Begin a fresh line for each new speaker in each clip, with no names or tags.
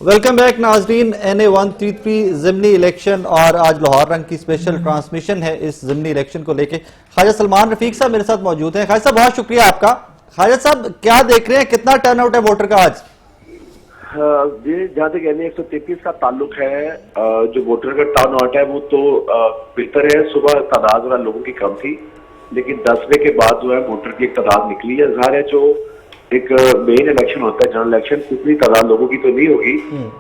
Welcome back नाजरीन। NA-133 ज़िमनी election और आज लाहौर रंग की स्पेशल ट्रांसमिशन है इस ज़िमनी इलेक्शन को लेके। ख्वाजा सलमान रफीक साहब मेरे साथ मौजूद हैं। ख्वाजा साहब बहुत शुक्रिया आपका। ख्वाजा साहब क्या देख रहे हैं, कितना टर्नआउट है वोटर का आज?
जी जहाँ तक यानी 133 का ताल्लुक है, जो वोटर का टर्नआउट है वो तो बेहतर है। सुबह तादाद वाला लोगों की कम थी, लेकिन 10 बजे के बाद जो है वोटर की एक तादाद निकली है। ज़ाहिर है जो एक मेन इलेक्शन होता है, जनरल इलेक्शन, उतनी तादाद लोगों की तो नहीं होगी,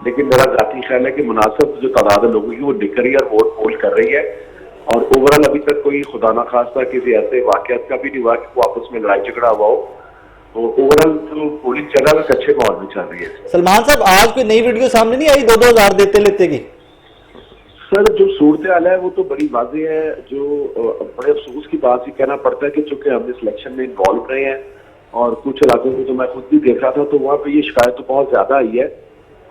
लेकिन मेरा जाती ख्याल है कि मुनासिब जो तादाद है लोगों की वो निकल रही है और वोट पोल कर रही है। और ओवरऑल अभी तक कोई खुदा ना खास्ता किसी ऐसे वाकयात का भी नहीं हुआ कि वो आपस में लड़ाई झगड़ा हुआ हो। तो ओवरऑल जो पोलिंग चल रहा है अच्छे माहौल में चल रही है।
सलमान साहब आज कोई नई वीडियो सामने नहीं आई 2-2 हजार देते लेते की?
सर जो सूरत हाल है वो तो बड़ी वाज़ेह है। जो बड़े अफसोस की बात ही कहना पड़ता है कि चूंकि हम इस इलेक्शन में इन्वॉल्व रहे हैं और कुछ इलाकों में तो मैं खुद भी देख रहा था, तो वहाँ पे ये शिकायत तो बहुत ज्यादा आई है।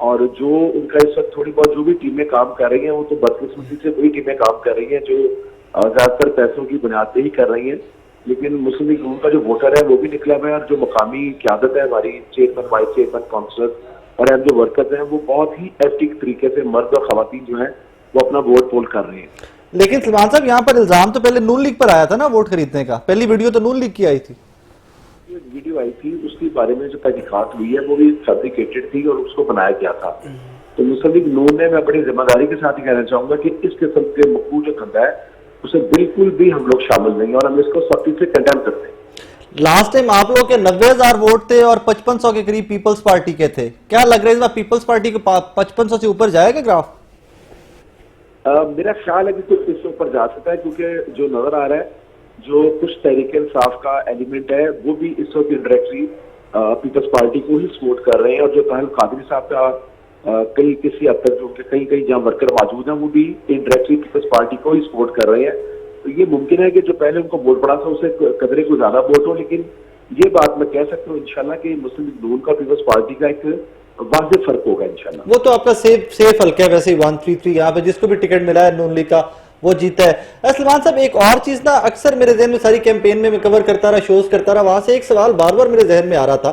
और जो उनका इस वक्त थोड़ी बहुत जो भी टीमें काम कर रही हैं वो तो बदकिस्मती से वही टीमें काम कर रही हैं जो ज्यादातर पैसों की बुनियाद पे ही कर रही हैं। लेकिन मुस्लिम लीग नून का जो वोटर है वो भी निकला हुआ है और जो मकामी क्यादत है, हमारी चेयरमैन, वाइस चेयरमैन, काउंसलर और हम जो वर्कर्स हैं वो बहुत ही एथिक तरीके से मर्द और खवातीन जो है वो अपना वोट पोल कर रहे हैं।
लेकिन सलमान साहब यहाँ पर इल्जाम तो पहले नून लीग पर आया था ना वोट खरीदने का। पहली वीडियो तो नून लीग की आई थी।
वीडियो आई थी उसके बारे में जो तहकीकात हुई है वो भी फैब्रिकेटेड थी और उसको बनाया गया था। तो मुस्लिम लीग नून ने, मैं बड़ी जिम्मेदारी के साथ ही कहना चाहूंगा कि इस किस्म के मकबूल जो धंधा है उसे बिल्कुल भी हम लोग शामिल नहीं है और हम इसको सख्ती से कंडेम करते हैं।
लास्ट टाइम आप लोगों के 90,000 वोट थे और 5500 के करीब पीपल्स पार्टी के थे। क्या लग रहा है इस बार पीपल्स पार्टी को 5500 से ऊपर जाएगा ग्राफ?
मेरा ख्याल है कि कुछ इससे ऊपर जा सकता है, क्योंकि जो नजर आ रहा है जो कुछ तहरीके इंसाफ का एलिमेंट है वो भी इस वक्त इंडायरेक्टली पीपल्स पार्टी को ही सपोर्ट कर रहे हैं। और जो ताहिर कादरी साहब का कई किसी हद तक जो कहीं कहीं जहाँ वर्कर मौजूद हैं वो भी इंडायरेक्टली पीपल्स पार्टी को ही सपोर्ट कर रहे हैं। तो ये मुमकिन है कि जो पहले उनको वोट पड़ा था उसे कदरे को ज्यादा वोट हो, लेकिन ये बात मैं कह सकता हूँ इंशाल्लाह कि मुस्लिम लीग नून का पीपल्स पार्टी का एक वाज़ेह फर्क होगा इंशाल्लाह।
वो तो आपका सेफ हल्का है वैसे ही 133 यहाँ पे जिसको भी टिकट मिला है नून लीग का वो जीता है। सलमान साहब एक और चीज ना अक्सर मेरे जहन में सारी कैंपेन में मैं कवर करता रहा, शोज करता रहा, वहां से एक सवाल बार बार मेरे जहन में आ रहा था।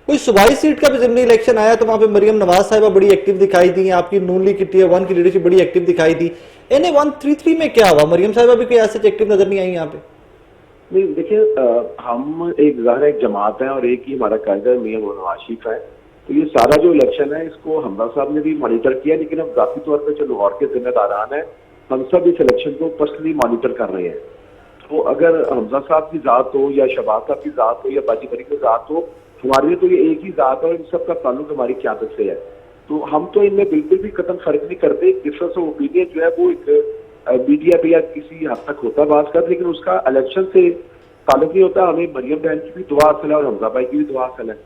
कोई सूबाई सीट का भी ज़िमनी इलेक्शन आया तो वहां पे मरियम नवाज साहिबा बड़ी एक्टिव दिखाई दी, आपकी नून लीग की Tier 1 की लीडरशिप बड़ी एक्टिव दिखाई दी। NA-133 में क्या हुआ? मरियम साहिबा भी कोई ऐसे एक्टिव नजर नहीं आई यहाँ पे?
नहीं देखिए, हम एक जमात है और एक ही हमारा कायदा मियां नवाज शरीफ है। तो ये सारा जो इलेक्शन है इसको हमजा साहब ने भी मॉनिटर किया, लेकिन हम जाती तौर पर जो लाहौर के जिम्मेदारान है हम सब इस इलेक्शन को पर्सनली मॉनिटर कर रहे हैं। तो अगर हमजा साहब की जात हो या शहबाज साहब की जात हो या बाजी बरी की जात हो, हमारे लिए तो ये एक ही जात है और इन सबका ताल्लुक हमारी क्यादत से है। तो हम तो इनमें बिल्कुल भी कदम फर्क नहीं करते। डिफरेंस ऑफ ओपिनियन जो है वो एक मीडिया पे या किसी हद तक होता बात कर, लेकिन उसका इलेक्शन से ताल्लुक नहीं होता। हमें मरियम बहन की भी दुआ हासिल है और हमजा भाई की भी दुआ हासिल है।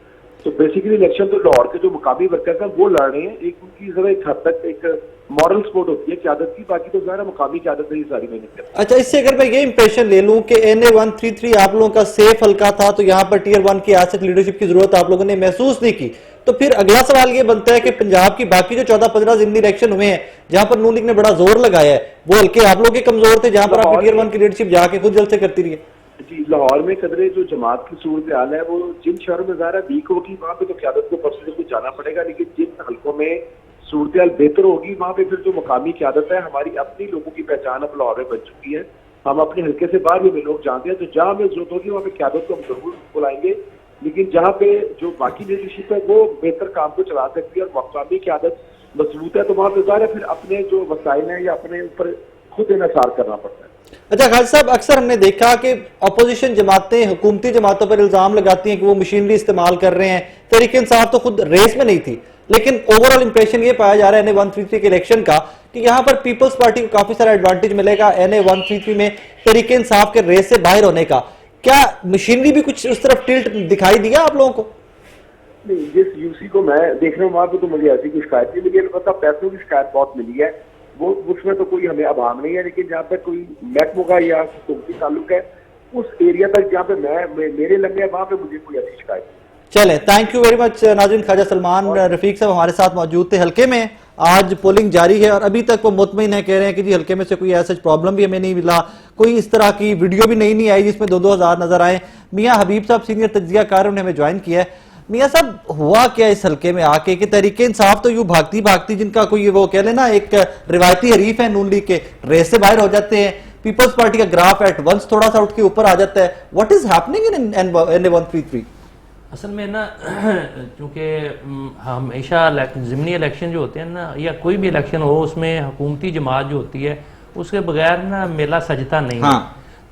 तो बेसिकली इलेक्शन तो लाहौर के जो मुकामी वर्कर्स हैं वो लड़ रहे हैं। एक उनकी जरा एक हद तक एक मॉरल सपोर्ट होती है क्यादत की, बाकी तो ज़्यादा मुकामी क्यादत नहीं सारी मेहनत करती है।
अच्छा, इससे अगर मैं ये इंप्रेशन ले लूं कि NA-133 आप लोगों का सेफ हल्का था तो यहाँ पर Tier 1 की आसिफ लीडरशिप की जरूरत आप लोगों ने महसूस नहीं की, तो फिर अगला सवाल ये बनता है कि पंजाब की बाकी जो 14-15 ज़िमनी इलेक्शन हुए हैं जहां पर नून लीग ने बड़ा जोर लगाया है वो हल्के आप लोग के कमजोर थे, जहां पर आपकी Tier 1 की लीडरशिप जाके खुद जलसे करती रही है।
जी लाहौर में कदरे जो जमात की सूरत हाल है वो जिन शहरों में ज़्यादा वीक होगी वहाँ पे तो क्यादत को परसेंटेज को जाना पड़ेगा, लेकिन जिन हल्कों में सूरत हाल बेहतर होगी वहाँ पे फिर जो मुकामी क्यादत है हमारी अपनी लोगों की पहचान अब लाहौर में बन चुकी है। हम अपने हल्के से बाहर भी लोग जानते हैं, तो जहाँ हमें जरूरत होगी वहाँ पे क्यादत को हम जरूर बुलाएंगे। लेकिन जहाँ पे जो बाकी लीडरशिप है वो बेहतर काम को चला सकती है और मुकामी क्यादत मजबूत है, तो वहाँ पे ज़्यादा फिर अपने जो वसाइल हैं या अपने ऊपर खुद इन्हिसार करना पड़ता है।
अच्छा खालिद साहब, अक्सर हमने देखा कि अपोजिशन जमातें हुकूमती जमातों पर इल्जाम लगाती हैं कि वो मशीनरी इस्तेमाल कर रहे हैं। तहरीक इंसाफ तो खुद रेस में नहीं थी, लेकिन ओवरऑल इंप्रेशन ये पाया जा रहा है NA-133 के इलेक्शन का कि यहाँ पर पीपल्स पार्टी को काफी सारा एडवांटेज मिलेगा NA-133 में तहरीक इंसाफ के रेस से बाहर होने का। क्या मशीनरी भी कुछ उस तरफ टिल्ट दिखाई दिया आप लोगों को?
नहीं, जिस यूसी को मैं देख रहा हूँ वहां पर तो मुझे ऐसी कोई शिकायत नहीं मिली, मतलब पैसों की शिकायत बहुत मिली है, वो उसमें तो कोई हमें अभाव नहीं है। लेकिन जहाँ पे कोई महकमों का या हुकूमती ताल्लुक है उस एरिया तक जहाँ पे मेरे लगे वहां पे मुझे कोई ऐसी शिकायत नहीं।
चले, थैंक यू वेरी मच नाज़रीन। ख्वाजा सलमान रफीक साहब हमारे साथ मौजूद थे। हल्के में आज पोलिंग जारी है और अभी तक वो मुतमईन है, कह रहे हैं कि जी हल्के में से कोई ऐसा प्रॉब्लम भी हमें नहीं मिला, कोई इस तरह की वीडियो भी नहीं आई जिसमें 2-2 हजार नजर आए। मियां हबीब साहब सीनियर तज्जिया कार ने हमें ज्वाइन किया है। मियां साहब हुआ क्या इस हल्के में आके कि तहरीके इंसाफ तो यूं भागती भागती, जिनका कोई वो कह लेना एक रिवायती हरीफ है नून लीग के, रेस से बाहर हो जाते हैं। पीपल्स पार्टी का ग्राफ एट वंस थोड़ा सा उठ के ऊपर आ जाता है। What is happening in NA133?
असल में ना चूंकि हमेशा ज़िमनी इलेक्शन जो होते हैं ना, या कोई भी इलेक्शन हो, उसमें हुकूमती जमात जो होती है उसके बगैर ना मेला सजता नहीं है।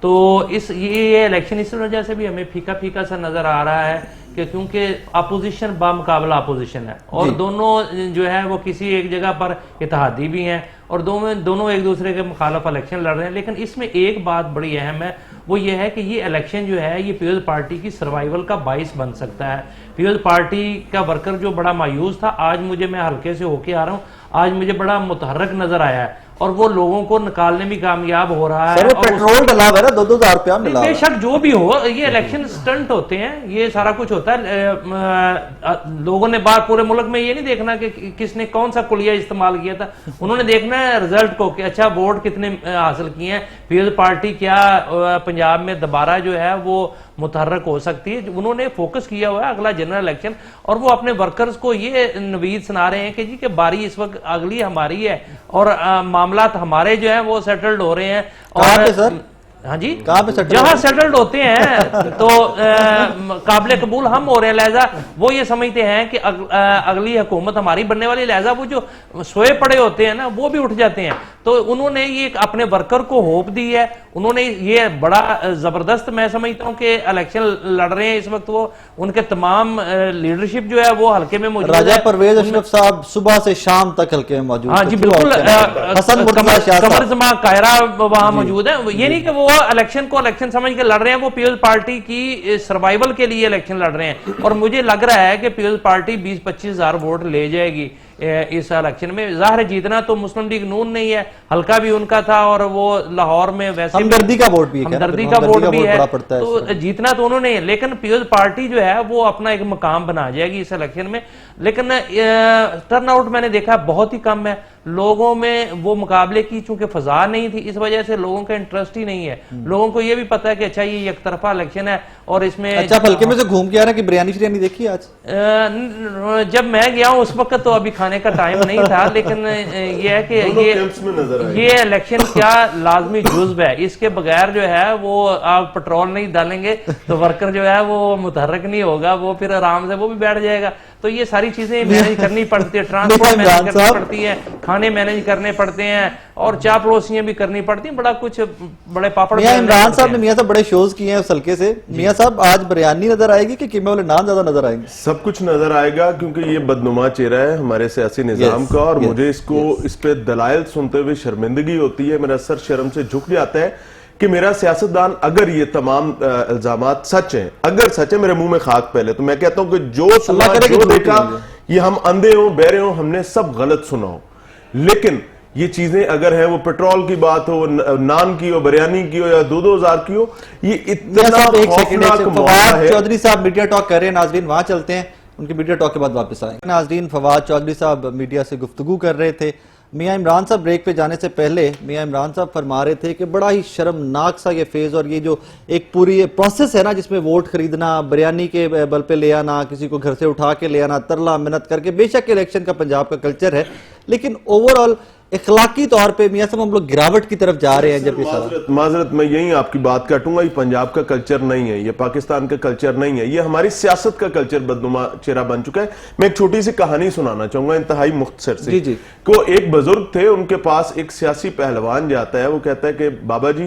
तो ये इलेक्शन इस वजह से भी हमें फीका फीका सा नजर आ रहा है कि क्योंकि अपोजिशन बामुकाबला अपोजिशन है, और दोनों जो है वो किसी एक जगह पर इत्तेहादी भी हैं, और दोनों एक दूसरे के मुखालफ इलेक्शन लड़ रहे हैं। लेकिन इसमें एक बात बड़ी अहम है, वो ये है कि ये इलेक्शन जो है ये पीपल्स पार्टी की सर्वाइवल का बाइस बन सकता है। पीपल्स पार्टी का वर्कर जो बड़ा मायूस था, आज मैं हल्के से होके आ रहा हूँ, आज मुझे बड़ा मुतहर्रक नजर आया है, और वो लोगों को निकालने में कामयाब हो रहा है।
पेट्रोल डला है ना, 2-2 रुपया मिला।
बेशक जो भी हो, ये इलेक्शन स्टंट होते हैं, ये सारा कुछ होता है। लोगों ने बात पूरे मुल्क में ये नहीं देखना कि किसने कौन सा कुलिया इस्तेमाल किया था, उन्होंने देखना है रिजल्ट को कि अच्छा वोट कितने हासिल किए हैं, पीपल्स पार्टी क्या पंजाब में दोबारा जो है वो मुतहर्रक हो सकती है। उन्होंने फोकस किया हुआ है अगला जनरल इलेक्शन, और वो अपने वर्कर्स को ये नवीद सुना रहे हैं कि जी कि बारी इस वक्त अगली हमारी है, और मामला हमारे जो है वो सेटल्ड हो रहे हैं। और
सर
हाँ जी,
कहाँ पे सेटल
जहां सेटल्ड होते हैं तो काबिल कबूल हम हो रहे हैं, लिहाजा वो ये समझते हैं कि अगली हुकूमत हमारी बनने वाली, लिहाजा वो जो सोए पड़े होते हैं ना वो भी उठ जाते हैं। तो उन्होंने ये अपने वर्कर को होप दी है, उन्होंने ये बड़ा जबरदस्त, मैं समझता हूं कि इलेक्शन लड़ रहे हैं इस वक्त। वो उनके तमाम लीडरशिप जो है वो हल्के में मौजूद है।
राजा परवेज अशरफ साहब सुबह से शाम तक हल्के में मौजूद।
हाँ जी बिल्कुल, कमर जमा कायरा वहां मौजूद है। ये नहीं कि वो इलेक्शन को इलेक्शन समझ के लड़ रहे हैं, वो पीपल्स पार्टी की सर्वाइवल के लिए इलेक्शन लड़ रहे हैं। और मुझे लग रहा है कि पीपल्स पार्टी 20-25 हजार वोट ले जाएगी इस इलेक्शन में। जाहिर जीतना तो मुस्लिम लीग नून नहीं है, हल्का भी उनका था, और वो लाहौर में वैसे
हमदर्दी का वोट भी
है, तो जीतना तो उन्होंने है। लेकिन पीपल्स पार्टी जो है वो अपना एक मकाम बना जाएगी इस इलेक्शन में। लेकिन टर्नआउट मैंने देखा बहुत ही कम है लोगों में, वो मुकाबले की चूंकि फजा नहीं थी, इस वजह से लोगों का इंटरेस्ट ही नहीं है। लोगों को ये भी पता है कि अच्छा ये एक तरफा इलेक्शन है, और इसमें
अच्छा हल्के में से घूम के आ रहा है कि बिरयानी देखी आज?
जब मैं गया हूं उस वक्त तो अभी खाने का टाइम नहीं था, लेकिन ये है कि ये इलेक्शन क्या लाजमी जुज़्व है, इसके बगैर जो है वो आप पेट्रोल नहीं डालेंगे तो वर्कर जो है वो मुतहर्रक नहीं होगा, वो फिर आराम से वो भी बैठ जाएगा। तो ये सारी चीजें मैनेज करनी पड़ती है, ट्रांसपोर्ट मैनेज करनी पड़ती है, खाने मैनेज करने पड़ते हैं, और चापलूसियां भी करनी पड़ती हैं, बड़ा कुछ बड़े पापड़।
इमरान साहब ने मियां साहब बड़े शोज किए हैं उस हल्के से। मियां साहब आज बिरयानी नजर आएगी कि कीमे वाले नान ज्यादा नजर आएंगे?
सब कुछ नजर आएगा, क्योंकि ये बदनुमा चेहरा है हमारे सियासी निजाम का, और मुझे इस पे दलाइल सुनते हुए शर्मिंदगी होती है, मेरा सर शर्म से झुक जाता है कि मेरा सियासतदान, अगर ये तमाम इल्जामात सच हैं, अगर सच है, मेरे मुंह में खाक पहले तो मैं कहता हूं कि जो सुना जो देखा, ये हम अंधे हो बहरे हो, हमने सब गलत सुना हो। लेकिन ये चीजें अगर है, वो पेट्रोल की बात हो, नान की हो, बिरयानी की हो, या 2-2 हजार की हो, ये इतना खौफनाक मामला है।
चौधरी साहब मीडिया टॉक कर रहे हैं, नाजरीन वहां चलते हैं, उनके मीडिया टॉक के बाद वापस आएंगे। नाजरीन फवाद चौधरी साहब मीडिया से गुफ्तगू कर रहे थे। मियां इमरान साहब ब्रेक पे जाने से पहले मियां इमरान साहब फरमा रहे थे कि बड़ा ही शर्मनाक सा ये फेज, और ये जो एक पूरी प्रोसेस है ना, जिसमें वोट खरीदना, बिरयानी के बल पे ले आना, किसी को घर से उठा के ले आना, तरला मिन्नत करके, बेशक इलेक्शन का पंजाब का कल्चर है, लेकिन ओवरऑल इखलाकी तौर पे मियां साहब हम लोग गिरावट की तरफ जा रहे हैं। जब
माजरत मैं यही आपकी बात काटूंगा, ये पंजाब का कल्चर नहीं है, ये पाकिस्तान का कल्चर नहीं है, ये हमारी सियासत का कल्चर बदनुमा चेहरा बन चुका है। मैं एक छोटी सी कहानी सुनाना चाहूंगा इंतहाई मुख्तसर से।
जी।
को एक बुजुर्ग थे, उनके पास एक सियासी पहलवान जाता है, वो कहता है कि बाबा जी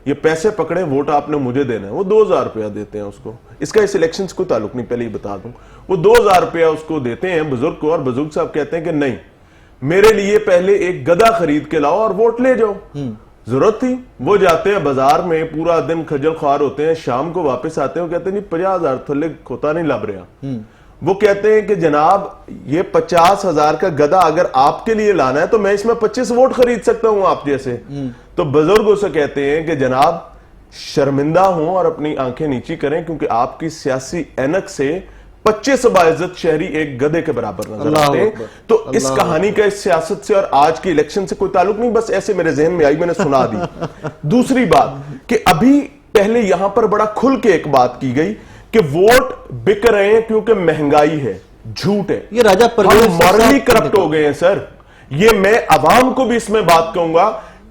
ये पैसे पकड़े, वोट आपने मुझे देना है। वो 2000 रुपया देते हैं उसको, इसका इस इलेक्शन से कोई ताल्लुक नहीं, पहले ही बता दूं। वो 2000 रुपया उसको देते हैं बुजुर्ग को, और बुजुर्ग साहब कहते हैं कि नहीं, मेरे लिए पहले एक गधा खरीद के लाओ और वोट ले जाओ। जरूरत थी, वो जाते हैं बाजार में, पूरा दिन खजल ख्वार होते हैं, शाम को वापस आते हैं, कहते हैं जी 50,000 थल्ले खोता नहीं लब रहा। वो कहते हैं कि जनाब ये 50,000 का गधा अगर आपके लिए लाना है तो मैं इसमें 25 वोट खरीद सकता हूं आप जैसे। तो बुजुर्ग उसे कहते हैं कि जनाब शर्मिंदा हूं और अपनी आंखें नीची करें, क्योंकि आपकी सियासी ऐनक से 25 बाइज्जत शहरी एक गधे के बराबर नजर आते हैं। तो इस कहानी का इस सियासत से और आज के इलेक्शन से कोई ताल्लुक नहीं, बस ऐसे मेरे जहन में आई, मैंने सुना दी। दूसरी बात कि अभी पहले यहां पर बड़ा खुल के एक बात की गई कि वोट बिक रहे हैं क्योंकि महंगाई है, झूठ है।
ये राजा
हम मॉरली करप्ट हो गए हैं सर। ये मैं अवाम को भी इसमें बात कहूंगा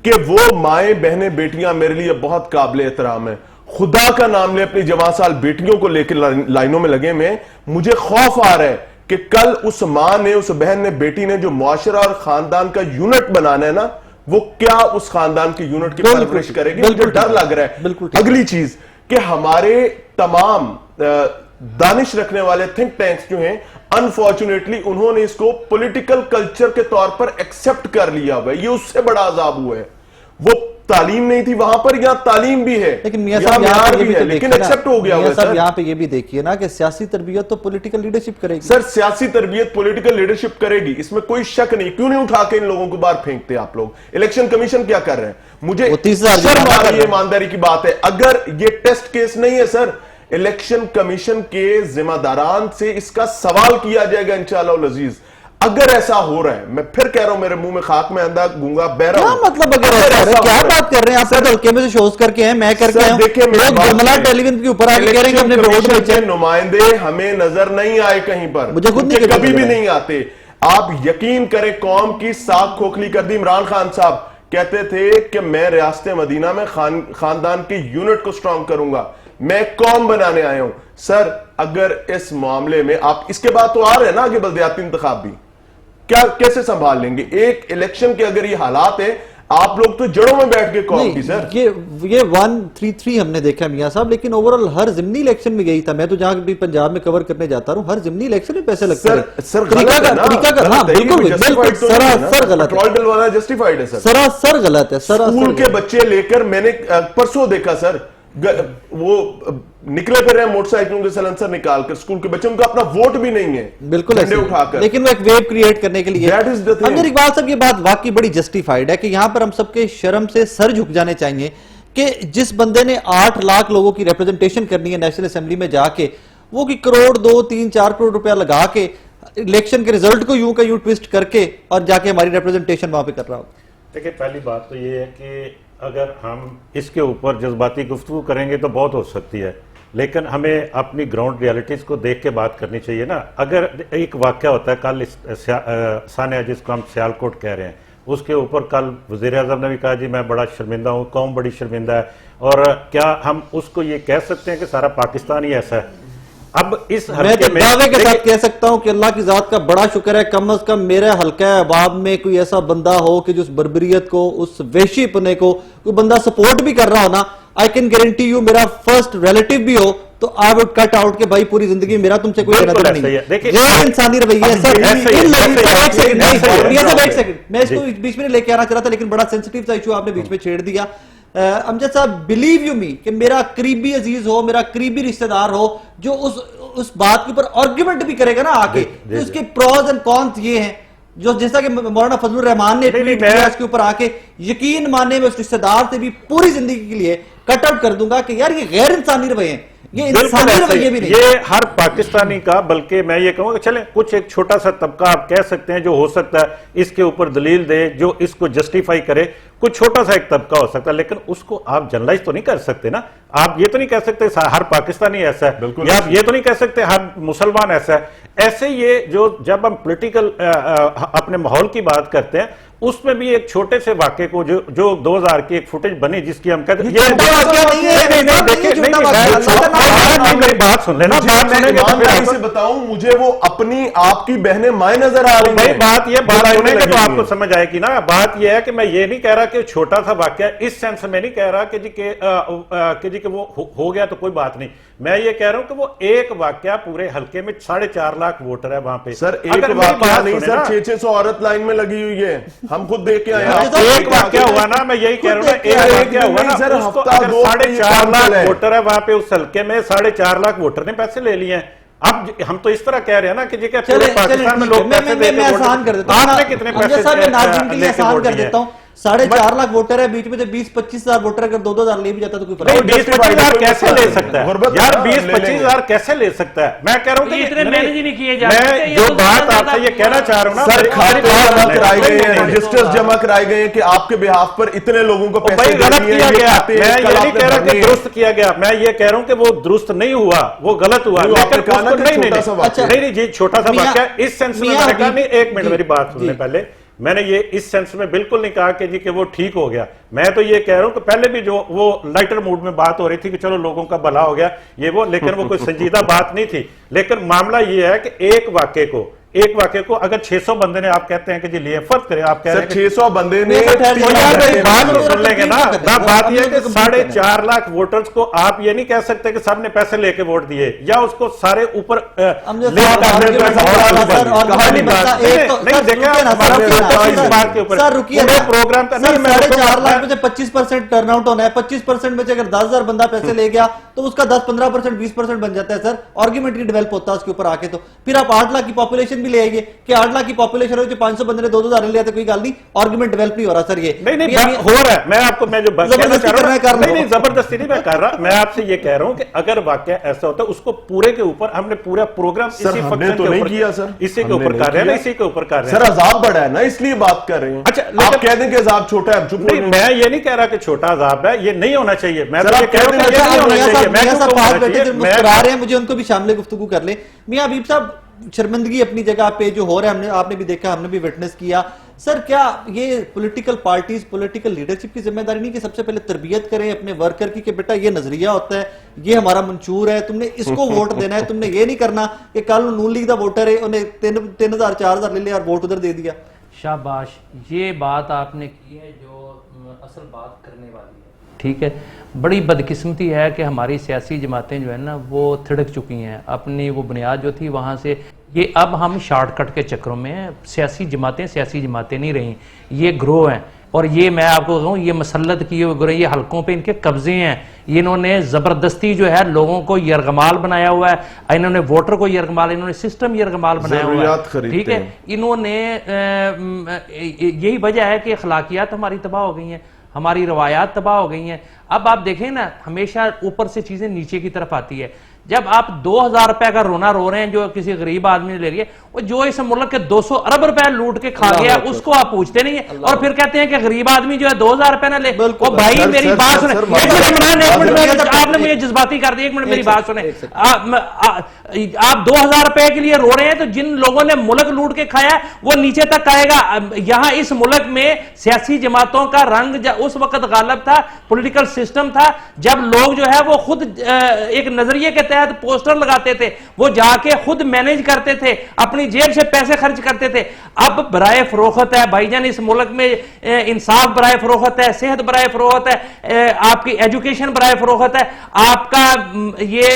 कि वो माएं बहनें बेटियां मेरे लिए बहुत काबिल एहतराम है। खुदा का नाम ले, अपनी जवां साल बेटियों को लेकर लाइनों में लगे में मुझे खौफ आ रहा है कि कल उस मां ने, उस बहन ने, बेटी ने जो मुआशरा और खानदान का यूनिट बनाना है ना, वो क्या उस खानदान के यूनिट की परवरिश करेगी। मुझे डर लग रहा है। अगली चीज कि हमारे तमाम दानिश रखने वाले थिंक टैंक्स जो हैं, अनफॉर्चुनेटली उन्होंने इसको पॉलिटिकल कल्चर के तौर पर एक्सेप्ट कर लिया हुआ है। ये उससे बड़ा अजाब हुआ है। वो तालीम नहीं थी वहां पर, यहां तालीम भी है,
लेकिन मियां साहब यहाँ पे ये भी तो
लेकिन
देखिए
एक्सेप्ट हो गया हुआ है सर।
यहाँ पे ये भी देखिए ना कि सियासी तरबियत तो पॉलिटिकल लीडरशिप करेगी।
सर सियासी तरबियत पॉलिटिकल लीडरशिप करेगी, इसमें कोई शक नहीं। क्यों नहीं उठा के इन लोगों को बाहर फेंकते आप लोग? इलेक्शन कमीशन क्या कर रहे हैं? मुझे शर्म आ रही है, ईमानदारी की बात है। अगर ये टेस्ट केस नहीं है सर, इलेक्शन कमीशन के जिम्मेदारान से इसका सवाल किया जाएगा इंशाअल्लाह अजीज। अगर ऐसा हो रहा है, मैं फिर कह रहा हूं, मेरे मुंह में खाक में अंधा गूंगा बहरा
क्या मतलब अगर ऐसा क्या बात कर रहे हैं आप? सर हल्के में से शोज करके हैं, मैं करके आया हूं।
देखिए
जमला टेलीविजन के ऊपर आके कह रहे हैं कि हमने वोट बेचे।
नुमाइंदे हमें नजर नहीं आए कहीं पर,
मुझे खुद नहीं
कभी भी नहीं आते। आप यकीन करें, कौम की साख खोखली कर दी। इमरान खान साहब कहते थे कि मैं रियासत मदीना में खानदान के यूनिट को स्ट्रांग करूंगा, मैं कौम बनाने आया हूं। सर अगर इस मामले में आप, इसके बाद तो आ रहे हैं ना आगे बल्दियाती इंतखाब भी, क्या कैसे संभाल लेंगे? एक इलेक्शन के अगर ये हालात है, आप लोग तो जड़ों में बैठ के कौम की सर।
ये 133 हमने देखा मियां साहब, लेकिन ओवरऑल हर जिमनी इलेक्शन में यही था। मैं तो जहां भी पंजाब में कवर करने जाता हूं, हर जिमनी इलेक्शन में पैसे लगते हैं।
सर
तरीका हाँ बिल्कुल सरासर गलत है।
पेट्रोल वाला जस्टिफाइड है सर,
सरासर गलत है।
स्कूल के बच्चे लेकर, मैंने परसों देखा सर, वो निकले फिर रहे मोटरसाइकिलों के सलेंसर निकालकर, स्कूल के बच्चे, उनका अपना वोट भी नहीं है,
बिल्कुल ऐसे
उठाकर,
लेकिन वो एक वेव क्रिएट करने के लिए।
That is the thing.
अंदर इकबाल साहब, ये बात वाकई बड़ी जस्टिफाइड है कि यहां पर हम सबके शर्म से सर झुक जाने चाहिए कि जिस बंदे ने 8 लाख लोगों की रिप्रेजेंटेशन करनी है नेशनल असेंबली में जाके, वो कि करोड़ 2, 3, 4 करोड़ रुपया लगा के इलेक्शन के रिजल्ट को यूं का यूं ट्विस्ट करके और जाके हमारी रिप्रेजेंटेशन वहां पे कर रहा हो।
देखिए पहली बात तो ये है कि अगर हम इसके ऊपर जज्बाती गुफ्तगू करेंगे तो बहुत हो सकती है, लेकिन हमें अपनी ग्राउंड रियलिटीज को देख के बात करनी चाहिए ना। अगर एक वाकया होता है, कल सानिया जिसको हम सियालकोट कह रहे हैं, उसके ऊपर कल वज़ीर-ए-आज़म ने भी कहा जी मैं बड़ा शर्मिंदा हूँ, कौम बड़ी शर्मिंदा है, और क्या हम उसको ये कह सकते हैं कि सारा पाकिस्तान ही ऐसा है? अब इस
मैं तो दावे के साथ कह सकता हूं कि अल्लाह की जात का बड़ा शुक्र है, कम अज कम मेरे हल्का अहबाब में कोई ऐसा बंदा हो कि जो उस बर्बरियत को, उस वेशीपने को कोई बंदा सपोर्ट भी कर रहा हो ना, आई कैन गारंटी यू, मेरा फर्स्ट रिलेटिव भी हो तो आई वुड कट आउट के भाई पूरी जिंदगी मेरा तुमसे कोई नाता नहीं है। ये इंसानी रवैया है सर। एक सेकंड, मैं इसको बीच में लेके आना चाह रहा था, लेकिन बड़ा सेंसिटिव सा इशू आपने बीच में छेड़ दिया। अमजद साहब, बिलीव यू मी कि मेरा करीबी अजीज हो, मेरा करीबी रिश्तेदार हो, जो उस बात के ऊपर आर्ग्यूमेंट भी करेगा ना आके, तो उसके प्रोज एंड कॉन्स ये हैं, जो जैसा कि मौलाना फजलुर रहमान ने ट्वीट किया, इसके ऊपर आके यकीन मानने में उस रिश्तेदार से भी पूरी जिंदगी के लिए कट आउट कर दूंगा कि यार ये गैर इंसानी रवैये हैं, ये इंसानी रवैये भी नहीं।
ये हर पाकिस्तानी का, बल्कि मैं ये कहूंगा चले कुछ एक छोटा सा तबका आप कह सकते हैं जो हो सकता है इसके ऊपर दलील दे, जो इसको जस्टिफाई करे, कुछ छोटा सा एक तबका हो सकता है, लेकिन उसको आप जनरलाइज तो नहीं कर सकते ना। आप ये तो नहीं कह सकते हर पाकिस्तानी ऐसा है, या आप ये तो नहीं कह सकते हर मुसलमान ऐसा है। ऐसे ये जो जब हम पॉलिटिकल अपने माहौल की बात करते हैं, उसमें भी एक छोटे से वाक्य को जो 2000 की एक फुटेज बनी जिसकी हम कहते हैं, मेरी बात सुन लेना,
से बताऊं, मुझे वो अपनी आपकी बहनें माए नजर आ रही है।
बात सुनेंगे तो आपको समझ आएगी ना। बात यह है कि मैं ये नहीं कह रहा कि छोटा सा वाक्य, इस सेंस में नहीं कह रहा कि जी के वो हो गया तो कोई बात नहीं। मैं ये कह रहा हूं कि वो एक वाक्य पूरे हल्के में 4.5 लाख वोटर है वहां पे।
सर एक वाक्य नहीं सर, 600 औरत लाइन में लगी हुई है, हम खुद देख के आए हैं।
एक वाक्य हुआ ना, मैं यही कह रहा हूं ना, एक वाक्य हुआ ना,
सर,
उसको
हफ्ता
4.5 लाख वोटर है वहां पे, उस हल्के में 4.5 लाख वोटर ने पैसे ले लिए हैं। अब हम तो इस तरह कह रहे हैं ना कि जी पूरे पाकिस्तान में लोग पैसे देते हैं।
मैं आसान कर देता हूं,
आपने कितने पैसे
आसान कर देता हूं। 4.5 लाख वोटर है, बीच में से 20-25 हजार वोटर अगर 2-2 हजार ले भी जाता तो कोई फर्क
नहीं,
नहीं।
20-25 हजार कैसे ले सकता है
गुरबत
यार?
है,
20-25 हजार कैसे ले सकता है? मैं कह रहा हूं कि
इतने
नहीं,
मैनेज ही नहीं किए जा सकते,
मैं
ये
जो
तो
बात
ज्यादा
आपसे ये कहना चाह रहा हूं ना,
सर
मेरी
खाते
बात
जमा
सुनिए।
कराए गए हैं,
नहीं,
रजिस्टर्स जमा कराए गए हैं कि आपके बिहाफ पर इतने लोगों को पैसे
भाई
दे
गलत
दिए हैं,
किया
ये
गया।
खाते
मैं
हैं,
ये
कल
नहीं
आपने
कह रहा
भरने
कि
हैं।
दुरुस्त किया गया, मैं ये कह रहा हूं कि वो दुरुस्त नहीं हुआ, वो गलत हुआ।
नहीं, आपने
लेकिन
कहा ना
उसको
कि
नहीं,
छोटा सा
नहीं,
वाक्य।
नहीं, नहीं जी, छोटा सा
मियां-
वाक्य इस सेंस में
मियां
मैंने कहा
अभी-
नहीं, एक मिनट
जी,
मेरी बात सुनने
जी।
पहले। मैंने ये इस सेंस में बिल्कुल नहीं कहा कि जी कि वो ठीक हो गया। मैं तो ये कह रहा हूं कि पहले भी जो वो लाइटर मूड में बात हो रही थी कि चलो लोगों का भला हो गया ये वो, लेकिन वो कोई संजीदा बात नहीं थी। लेकिन मामला ये है कि एक वाक्य को अगर 600 बंदे ने, आप कहते हैं कि जी लिए, फर्क करें, आप कह रहे
सर
हैं कि
600 बंदे ने
नहीं, ठहर
तो यार मेरी बात तो सुन लेंगे ना।
कंप्लीट
बात यह है कि
कर दे।
4.5 लाख वोटर्स को आप ये नहीं कह सकते कि सबने पैसे लेके वोट दिए या उसको सारे ऊपर
हम जो
ले-
सर,
ले-
argument
ले-
कर रहे हैं,
ले-
सर, और
कहानी
नहीं बनता,
बात-
एक तो-
नहीं
सर,
देखा
रुकिए ना, सर,
हमारा
रुकिए ना,
प्रोग्राम
सर,
इस बात के ऊपर
सर, रुकिए
पूरे
ना।
प्रोग्राम का
सर,
नहीं, मैं
4.5 लाख में से 25% टर्नआउट होना है, 25% में से अगर 10,000 बंदा पैसे ले गया तो उसका 10-15%, 20% बन जाता है सर। आर्ग्यूमेंट डेवलप होता है उसके ऊपर आके। तो फिर आप 8 लाख की पॉपुलेशन भी ले आएंगे कि 8 लाख की पॉपुलेशन हो, जो 500 बंदे ने 2-2 हजार ले आते, कोई गल नहीं, आर्ग्यूमेंट डेवलप नहीं हो रहा सर। ये
नहीं
ये-
हो रहा है। मैं आपको मैं जो बात कहना
जबरदस्ती
चाह रहा
कर रहे हैं, कर
हूं,
लो।
नहीं जबरदस्ती नहीं मैं कर रहा। मैं आपसे ये कह रहा हूं कि अगर वाकया ऐसा होता है उसको पूरे के ऊपर हमने पूरा प्रोग्राम
सर,
इसी
हमने
फंक्शन
तो
के
नहीं
ऊपर
किया सर।
इसी के
हमने
ऊपर
नहीं
कर रहे हैं ना,
किया।
इसी के ऊपर कर रहे
सर
हैं।
अजाब बड़ा है ना, इसलिए बात कर रहे हैं।
अच्छा,
आप
लेकिन-
कह दें कि अजाब छोटा है, आप चुप हो
नहीं,
जाएं।
मैं ये नहीं कह रहा कि छोटा अजाब है, ये नहीं होना चाहिए। मैं
सर,
तो ये
आप
कह रहा हूं
कहते
कि ये
हैं
नहीं होना
मियां
चाहिए।
साहब,
मैं
मियां
क्यों
साहब
कहूं
पास
होना
बैठे
चाहिए?
थे, मुस्कुरा रहे हैं, मुझे उनको भी शामिल गुफ्तगू कर ले। मियां हबीब साहब, शर्मिंदगी अपनी जगह पे जो हो रहा है, आपने भी देखा, हमने भी विटनेस किया। सर, क्या ये पॉलिटिकल पार्टीज, पॉलिटिकल लीडरशिप की जिम्मेदारी नहीं कि सबसे पहले तरबियत करें अपने वर्कर की कि बेटा ये नजरिया होता है, ये हमारा मंशूर है, तुमने इसको वोट देना है, तुमने ये नहीं करना कि कल नून लीग का वोटर है, उन्हें 3,000 4,000 ले लिया और वोट उधर दे दिया।
शाबाश, ये बात आपने की है जो असल बात करने वाली है। ठीक है, बड़ी बदकिस्मती है कि हमारी सियासी जमातें जो है ना वो थिड़क चुकी हैं, अपनी वो बुनियाद जो थी वहाँ से। ये अब हम शॉर्टकट के चक्रों में हैं। सियासी जमातें नहीं रही, ये ग्रोह हैं। और ये मैं आपको कहूँ, ये मसलत की ये हलकों पे इनके कब्जे हैं। इन्होंने ज़बरदस्ती जो है लोगों को यरगमाल बनाया हुआ है, इन्होंने वोटर को यरगमाल, इन्होंने सिस्टम यरगमाल बनाया हुआ
ज़रूरियात
है।
खरीदते
ठीक है,
हैं।
इन्होंने यही वजह है कि अखलाकियात हमारी तबाह हो गई हैं, हमारी रवायात तबाह हो गई हैं। अब आप देखें ना, हमेशा ऊपर से चीजें नीचे की तरफ आती है। जब आप 2,000 रुपए का रोना रो रहे हैं जो किसी गरीब आदमी ने ले रही है, वो जो इस मुल्क के 200 अरब रुपए लूट के खा गया, उसको आप पूछते नहीं है। और फिर कहते हैं कि गरीब आदमी जो है 2,000 रुपए ना ले। ओ भाई,
सर,
मेरी
सर,
बात
सर,
सुने।
सर,
एक मिनट इमरान, एक मिनट, आपने मुझे जज्बाती कर दिया। एक मिनट मेरी बात सुने। आप 2,000 रुपए के लिए रो रहे हैं, तो जिन लोगों ने मुल्क लूट के खाया वो नीचे तक आएगा। यहां इस मुल्क में सियासी जमातों का रंग उस वक्त गालिब था, पॉलिटिकल सिस्टम था, जब लोग जो है वो खुद एक नजरिए के तहत पोस्टर लगाते थे, वो जाके खुद मैनेज करते थे, अपनी जेब से पैसे खर्च करते थे। अब बराए फरोख्त है भाईजान, इस मुल्क में इंसाफ बराए फरोख्त है, सेहत बराए फरोख्त है, आपकी एजुकेशन बराए फरोख्त है, आपका ये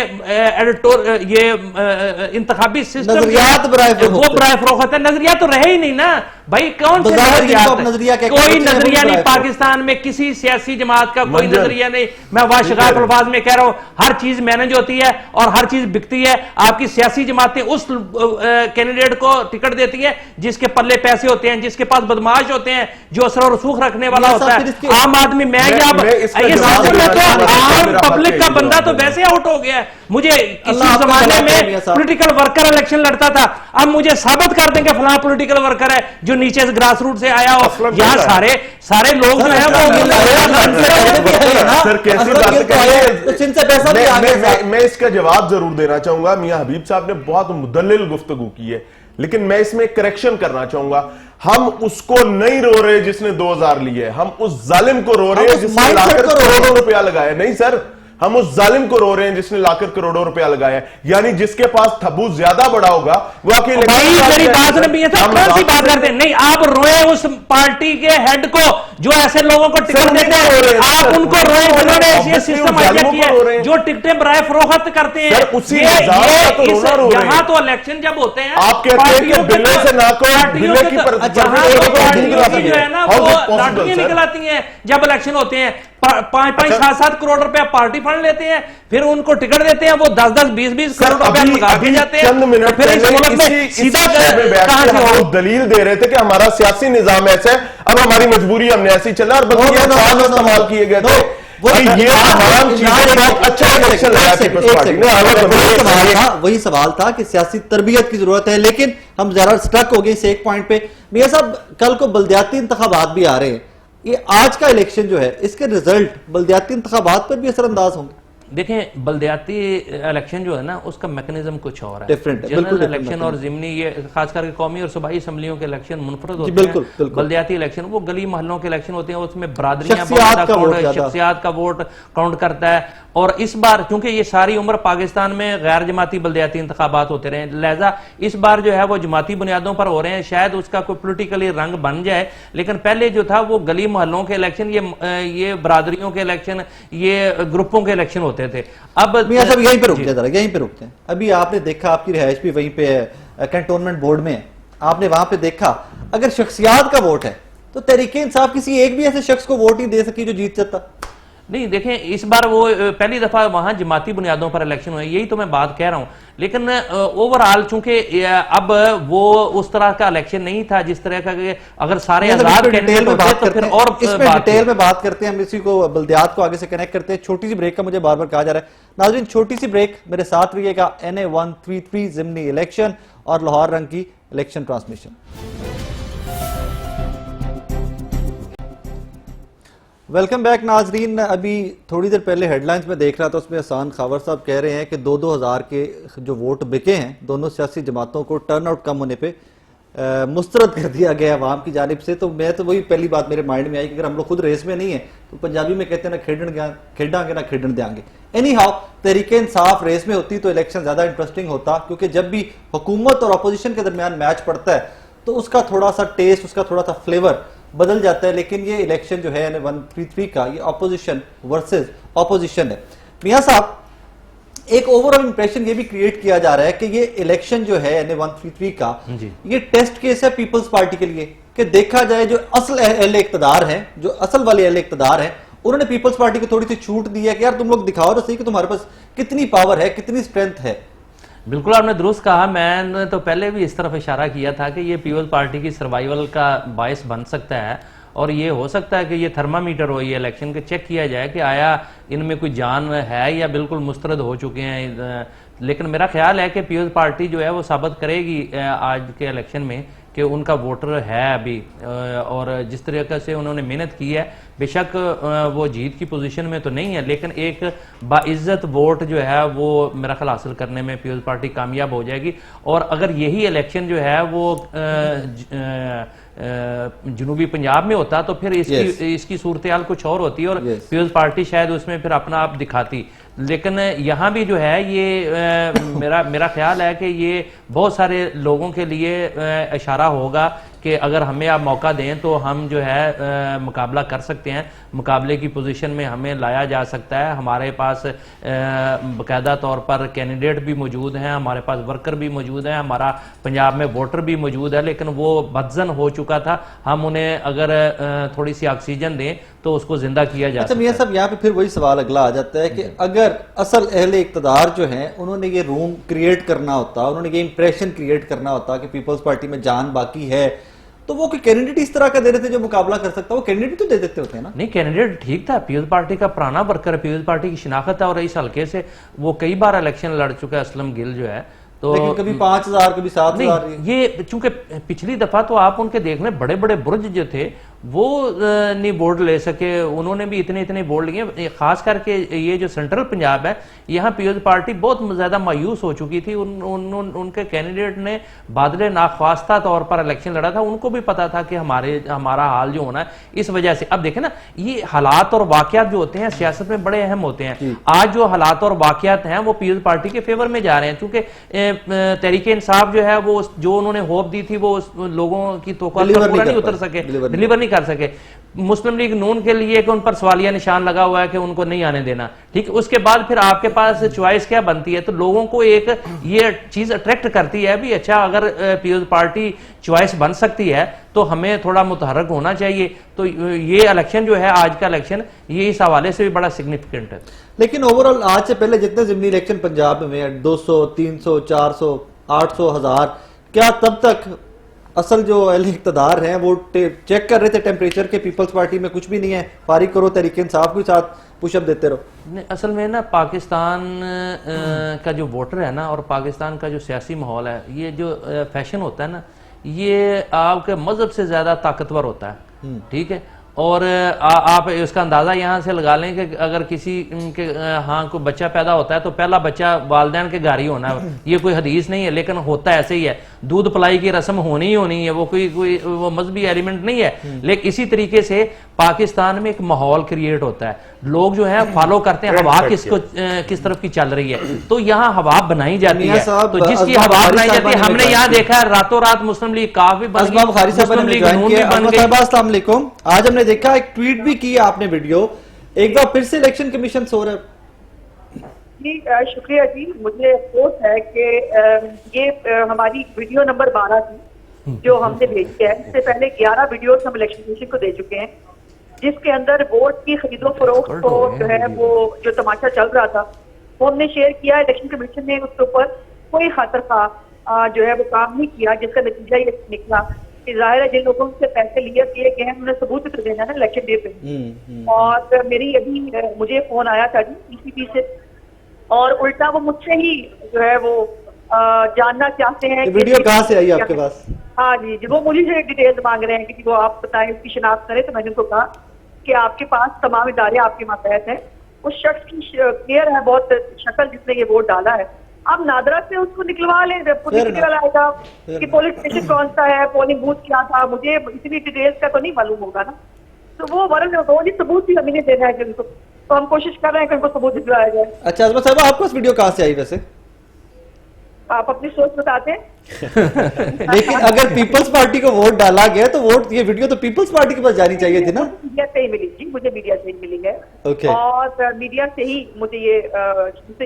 इंतखाबी सिस्टम
नजरियात बराए फरोख्त
वो बराए फरोख्त है। नजरिया तो रहे ही नहीं ना भाई, कौन से
बाजार
नजरियात
जिनको आप
है?
नजरिया कहते
कोई
हैं, वो
नजरिया नहीं।
बराए
पाकिस्तान में किसी सियासी जमात का कोई
मंजर।
नजरिया नहीं। मैं वाशगाफ अल्फाज में कह रहा हूं, हर चीज मैनेज होती है और हर चीज बिकती है। आपकी सियासी जमातें उस कैंडिडेट को टिकट देती है जिसके पल्ले पैसे होते हैं, जिसके पास बदमाश होते हैं, जो असर और रसूख रखने वाला
ये
होता
सब
है।
फिर इसके-
आम आदमी मैं
इसका
ये
जवाब
सिस्टम में
देना
तो
चाहता हूं,
आम
मेरा
पब्लिक
हक
का
है,
बंदा तो
जवाब
वैसे आउट हो गया है। मुझे किसी
अल्लाह आपका
जमाने
जवाब दे,
में
मियां साहब।
पॉलिटिकल वर्कर इलेक्शन लड़ता था, अब मुझे साबित कर देंगे फलां पॉलिटिकल वर्कर है जो नीचे से ग्रास रूट से आया हो।
असलम
यहाँ
क्या है?
सारे लोग जो है वो
सर कैसी बात
तो जिनसे पैसा भी आ गया।
मैं इसका जवाब जरूर देना चाहूंगा। मियां हबीब साहब ने बहुत मुदल्लिल गुफ्तगू की है, लेकिन मैं इसमें करेक्शन करना चाहूंगा। हम उसको नहीं रो रहे जिसने 2,000 लिए, हम उस जालिम को रो रहे हैं जिसने
mindset
लाकर
को रो रहे हैं।
करोड़ों रुपया लगाया। नहीं सर, हम उस जालिम को रो रहे हैं जिसने लाकर करोड़ों रुपया लगाया। यानी जिसके पास तबू ज्यादा बड़ा होगा वो अकेले
भाई मेरी बात सुन, भी
हम
कौन सी
बात
बात करते हैं? नहीं, आप रोए उस पार्टी के हेड को जो ऐसे लोगों को टिकट
सर,
देते
नहीं रो रहे
हैं।
हैं,
आप
सर।
उनको रोए जिन्होंने ये
Obviously
सिस्टम
उन
आइडिया
जालिमों
किया
को रो रहे
है,
हैं।
जो टिकटें बराए फरोख्त करते हैं।
सर, उसी निजाम का तो रोना रो रहे हैं।
यहाँ तो इलेक्शन जब होते हैं,
आप कहते हैं कि
पार्टियों के
बिल्ले
तो-
से ना कहो,
पार्टियों
बिल्ले
के
की
तो-
पर-
जहाँ
पर-
तो
पर-
पार्टियों
पर-
की जो है ना
How is
वो
it possible,
लाठियां
sir?
निकल आती हैं जब इलेक्शन होते हैं। 5-5, 7-7 करोड़ रुपया पार्टी फंड लेते हैं, फिर उनको टिकट देते हैं, वो 10-10, 20-20
सर,
करोड़ रुपया लगा के जाते हैं।
चंद मिनट
तो फिर इस
पहले
मुल्क में
इसी
सीधा
शहर में बैठ
कहां
के
से
हम
हो?
लोग दलील दे रहे थे कि हमारा सियासी निजाम ऐसा है, अब हमारी मजबूरी, हमने ऐसे ही चला और बल्कि ये अल्फाज इस्तेमाल किए गए थे कि ये तमाम चीजें बहुत अच्छा इलेक्शन लगा पीपल्स पार्टी ने।
वही सवाल था कि सियासी तरबियत की जरूरत है, लेकिन हम जरा स्टक हो गए इस एक पॉइंट पे। मियां साहब, कल को बल्दियाती इंतखाबात भी आ रहे हैं, ये आज का इलेक्शन जो है इसके रिजल्ट बल्दियाती इंतखाबात पर भी असरअंदाज होंगे?
देखें, बल्दियाती इलेक्शन जो है ना, उसका मैकेनिज्म कुछ और है,
डिफरेंट है,
जनरल इलेक्शन और जिमनी, ये खास करके कौमी और सूबाई असम्बलियों के इलेक्शन मुनफरद होते
बिल्कुल,
हैं।
बिल्कुल।
बल्दियाती इलेक्शन वो गली मोहल्लों के इलेक्शन होते हैं, उसमें बरादरियां शख्सियात का वोट काउंट करता है। और इस बार क्योंकि ये सारी उम्र पाकिस्तान में गैर जमाती बल्दियाती इंतखाबात होते रहे, लिहाजा इस बार जो है वो जमाती बुनियादों पर हो रहे हैं, शायद उसका कोई पोलिटिकली रंग बन जाए। लेकिन पहले जो था वो गली मोहल्लों के इलेक्शन, ये बरादरियों के इलेक्शन, ये ग्रुपों के इलेक्शन होते थे। अब
मियां साहब यहीं पे रुकते हैं, जरा यहीं पे रुकते हैं। अभी आपने देखा, आपकी रिहाइश भी वहीं पे है, कैंटोनमेंट बोर्ड में है, आपने वहां पे देखा अगर शख्सियात का वोट है तो तहरीके इंसाफ किसी एक भी ऐसे शख्स को वोट नहीं दे सकी जो जीत सकता।
नहीं, देखें, इस बार वो पहली दफा वहां जमाती बुनियादों पर इलेक्शन हुए, यही तो मैं बात कह रहा हूं। लेकिन ओवरऑल चूंकि अब वो उस तरह का इलेक्शन नहीं था जिस तरह का, अगर सारे आजाद कैंडिडेट होते तो फिर और
डिटेल में बात करते हैं। हम इसी को बल्दियात को आगे से कनेक्ट करते हैं। छोटी सी ब्रेक का मुझे बार बार कहा जा रहा है। नाज़रीन, छोटी सी ब्रेक, मेरे साथ रहिएगा। NA 133 जिमनी इलेक्शन और लाहौर रंग की इलेक्शन ट्रांसमिशन। वेलकम बैक नाजरीन। अभी थोड़ी देर पहले हेडलाइंस में देख रहा था, उसमें हसन खावर साहब कह रहे हैं कि 2-2 हज़ार के जो वोट बिके हैं दोनों सियासी जमातों को टर्न आउट कम होने पे मुस्तरद कर दिया गया अवाम की जानिब से। तो मैं तो वही पहली बात मेरे माइंड में आई कि अगर हम लोग खुद रेस में नहीं है तो पंजाबी में कहते हैं ना खेडांगे ना खेडन देंगे। Anyhow, Tehreek-e Insaf race में होती तो इलेक्शन ज्यादा इंटरेस्टिंग होता, क्योंकि जब भी हुकूमत और अपोजिशन के दरमियान मैच पड़ता है तो उसका थोड़ा सा टेस्ट, उसका थोड़ा सा फ्लेवर बदल जाता है। लेकिन ये इलेक्शन जो है 133 का, ये ऑपोजिशन वर्सेस ऑपोजिशन है। मियां साहब, एक ओवरऑल इंप्रेशन ये भी क्रिएट किया जा रहा है कि ये इलेक्शन जो है 133 का, ये टेस्ट केस है पीपल्स पार्टी के लिए कि देखा जाए जो असल अहले इक्तदार हैं, जो असल वाले अहले इक्तदार हैं, उन्होंने पीपल्स पार्टी को थोड़ी सी छूट दी है कि यार तुम लोग दिखाओ तो सही कि तुम्हारे पास कितनी पावर है, कितनी स्ट्रेंथ है।
बिल्कुल, आपने दुरुस्त कहा। मैंने तो पहले भी इस तरफ इशारा किया था कि ये पीपल्स पार्टी की सर्वाइवल का बायस बन सकता है, और ये हो सकता है कि ये थर्मामीटर हो, ये इलेक्शन के चेक किया जाए कि आया इनमें कोई जान है या बिल्कुल मुस्तरद हो चुके हैं। लेकिन मेरा ख्याल है कि पीपल्स पार्टी जो है वो साबित करेगी आज के इलेक्शन में कि उनका वोटर है अभी, और जिस तरीके से उन्होंने मेहनत की है, बेशक वो जीत की पोजीशन में तो नहीं है, लेकिन एक बाइज्जत वोट जो है वो मेरा ख्याल हासिल करने में पीपल्स पार्टी कामयाब हो जाएगी। और अगर यही इलेक्शन जो है वो जनूबी पंजाब में होता तो फिर इसकी सूरत हाल कुछ और होती और पीपल्स पार्टी शायद उसमें फिर अपना आप दिखाती। लेकिन यहाँ भी जो है ये मेरा ख्याल है कि ये बहुत सारे लोगों के लिए इशारा होगा कि अगर हमें आप मौका दें तो हम जो है मुकाबला कर सकते हैं, मुकाबले की पोजीशन में हमें लाया जा सकता है। हमारे पास बाकायदा तौर पर कैंडिडेट भी मौजूद हैं, हमारे पास वर्कर भी मौजूद हैं, हमारा पंजाब में वोटर भी मौजूद है, लेकिन वो बदजन हो चुका था। हम उन्हें अगर थोड़ी सी ऑक्सीजन दें तो उसको जिंदा किया जा सकता है।
मियां साहब, यहाँ पे फिर वही सवाल अगला आ जाता है कि अगर असल अहले इक्तदार जो हैं उन्होंने ये रूम क्रिएट करना होता, उन्होंने ये इंप्रेशन क्रिएट करना होता कि पीपल्स पार्टी में जान बाकी है, तो वो कोई कैंडिडेट इस तरह का दे रहे थे जो मुकाबला कर सकता, वो कैंडिडेट तो दे देते होते हैं ना।
नहीं, कैंडिडेट ठीक था, पीपल्स पार्टी का पुराना वर्कर, पीपल्स पार्टी की शिनाख्त है और इस हल्के से वो कई बार इलेक्शन लड़ चुका है, असलम गिल जो है। तो
लेकिन कभी 5000 कभी 7000,
ये चूंकि पिछली दफा तो आप उनके देखने बड़े बड़े बुर्ज जो थे वो नहीं बोर्ड ले सके, उन्होंने भी इतने इतने बोर्ड लिए। खास करके ये जो सेंट्रल पंजाब है, यहाँ पीपल्स पार्टी बहुत ज्यादा मायूस हो चुकी थी। उनके कैंडिडेट ने बादले नाख्वास्ता तौर पर इलेक्शन लड़ा था, उनको भी पता था कि हमारा हाल जो होना है इस वजह से। अब देखें ना, ये हालात और वाकयात जो होते हैं सियासत में बड़े अहम होते हैं। आज जो हालात और वाकयात हैं वो पीपल्स पार्टी के फेवर में जा रहे हैं, क्योंकि तहरीके इंसाफ जो है वो जो उन्होंने होप दी थी वो लोगों की तोक़ा पूरा नहीं उतर सके, डिलीवर नहीं कर सके। मुस्लिम लीग नून के लिए कि उन पर सवालिया निशान लगा हुआ है कि उनको नहीं आने देना, ठीक है। उसके बाद फिर आपके पास चॉइस क्या बनती है, तो लोगों को एक ये चीज अट्रैक्ट करती है भी, अच्छा अगर पीपल्स पार्टी चॉइस बन सकती है तो हमें थोड़ा मुतहरक होना चाहिए। तो ये इलेक्शन जो है, आज का इलेक्शन, ये इस हवाले से भी बड़ा सिग्निफिकेंट है।
लेकिन ओवरऑल आज से पहले जितने जिमनी इलेक्शन पंजाब में 200, 300, 400, 800, 1000, क्या तब तक असल जो अहले इक़्तिदार हैं वो चेक कर रहे थे टेम्परेचर के, पीपल्स पार्टी में कुछ भी नहीं है, फारिग करो, तहरीक इंसाफ के साथ पुशअप देते रहो।
नहीं, असल में ना पाकिस्तान का जो वोटर है ना और पाकिस्तान का जो सियासी माहौल है, ये जो फैशन होता है ना, ये आपके मजहब से ज्यादा ताकतवर होता है, ठीक है। और आप उसका अंदाजा यहाँ से लगा लें कि अगर किसी के हाँ कोई बच्चा पैदा होता है तो पहला बच्चा वालिदैन के घर ही होना है, ये कोई हदीस नहीं है, लेकिन होता ऐसे ही है। दूध पिलाई की रस्म होनी ही होनी है, वो कोई वो मजहबी एलिमेंट नहीं है। लेकिन इसी तरीके से पाकिस्तान में एक माहौल क्रिएट होता है, लोग जो है फॉलो करते हैं हवा किस तरफ की चल रही है, तो यहाँ हवा बनाई जाती है। तो जिसकी हवा बनाई जाती है, हमने यहाँ देखा है रातों रात मुस्लिम लीग काफी बन गई, मुस्लिम लीग नून भी बन गई।
अस्सलाम वालेकुम। आज हमने देखा एक ट्वीट भी किया आपने, वीडियो एक बार फिर से इलेक्शन कमीशन सो रहा है।
जी शुक्रिया जी, मुझे अफसोस है कि ये हमारी वीडियो नंबर 12 थी जो हमने भेजी है। इससे पहले 11 वीडियोस हम इलेक्शन कमीशन को दे चुके हैं, जिसके अंदर वोट की खरीदो फरोख्त को जो है वो जो तमाशा चल रहा था वो हमने शेयर किया। इलेक्शन कमीशन ने उसके ऊपर कोई खातरखा जो है वो काम नहीं किया, जिसका नतीजा ये निकला कि जाहिर है जिन लोगों से पैसे लिए गए हैं उन्हें सबूत तो देना है इलेक्शन डे पे। और मेरी अभी मुझे फोन आया था जी पीसीबी से, और उल्टा वो मुझसे ही जो है वो जानना चाहते हैं
वीडियो कहाँ से आई आपके पास?
हाँ जी, वो मुझे से डिटेल्स मांग रहे हैं कि वो आप बताएं, उसकी शिनाख्त करें। तो मैंने उनको कहा कि आपके पास तमाम इदारे आपके मातहत हैं, उस शख्स की क्लियर है बहुत शक्ल जिसने ये वोट डाला है, आप नादरा से उसको निकलवा लें, जब निकल आएगा कि पुलिस स्टेशन कौन सा है, पोलिंग बूथ क्या था, मुझे इतनी डिटेल्स का तो नहीं मालूम होगा ना। तो वो वरन जी सबूत ही हमें देना है उनको, तो हम कोशिश कर रहे हैं कि उनको सबूत दिलवाया जाए।
अच्छा अजमा साहब, आपको इस वीडियो कहाँ से आई वैसे?
आप अपनी सोच बताते हैं।
लेकिन अगर पीपल्स पार्टी को वोट डाला गया तो वोट, ये वीडियो तो पीपल्स पार्टी के पास जानी चाहिए थी ना?
मीडिया से ही मिली जी, मुझे मीडिया से ही मिली है।
Okay.
और मीडिया से ही मुझे ये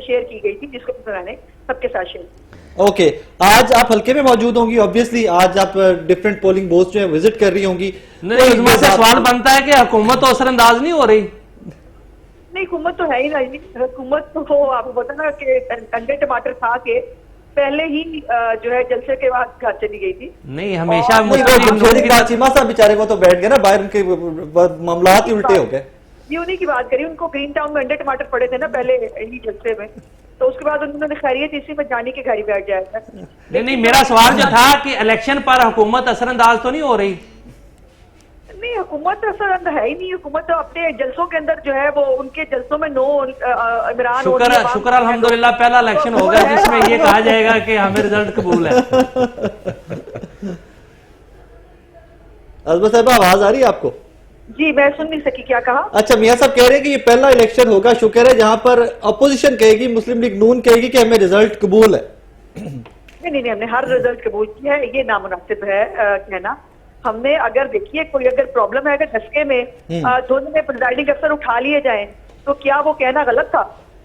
शेयर की गई थी, जिसको मैंने सबके साथ शेयर।
ओके आज आप हल्के में मौजूद होंगी, ऑब्वियसली आज आप डिफरेंट पोलिंग बूथ जो है विजिट कर रही होंगी।
नहीं, सवाल बनता है कि हुकूमत तो असरअंदाज नहीं हो रही।
नहीं, हुकूमत तो है ही नहीं, हुकूमत तो आपको पता ना कि अंडे टमाटर खा के पहले ही जो है जलसे के बाद घर चली गई थी।
नहीं, हमेशा
चीमा साहब बेचारे वो तो बैठ गए ना बाहर, उनके मामला ही उल्टे हो गए।
ये उन्हीं की बात करी, उनको ग्रीन टाउन में अंडे टमाटर पड़े थे ना पहले ही जलसे में, तो उसके बाद उन्होंने खैरियत इसी में जाने के घर ही बैठ जाया था।
नहीं, मेरा सवाल जो था कि इलेक्शन पर हुकूमत असरअंदाज तो नहीं हो रही?
नहीं, हुकूमत असर है ही नहीं। हुकूमत तो अपने जलसों के अंदर जो है वो उनके जलसों में नो इमरान
शुक्र अल्हम्दुलिल्लाह पहला इलेक्शन होगा जिसमें ये कहा जाएगा कि हमें रिजल्ट कबूल है।
अजमा साहब आवाज आ रही है आपको?
जी मैं सुन नहीं सकी, क्या कहा?
अच्छा, मियां साहब कह रहे हैं कि ये पहला इलेक्शन होगा, शुक्र है, जहां पर अपोजिशन कहेगी, मुस्लिम लीग नून कहेगी कि हमें रिजल्ट कबूल है।
नहीं, हमने हर रिजल्ट कबूल किया है, ये नामुनासिब है कहना। हमने अगर देखिए कोई अगर प्रॉब्लम है, अगर दसके में दोनों में प्रिजाइडिंग अफसर उठा लिए जाएं तो क्या वो कहना गलत था?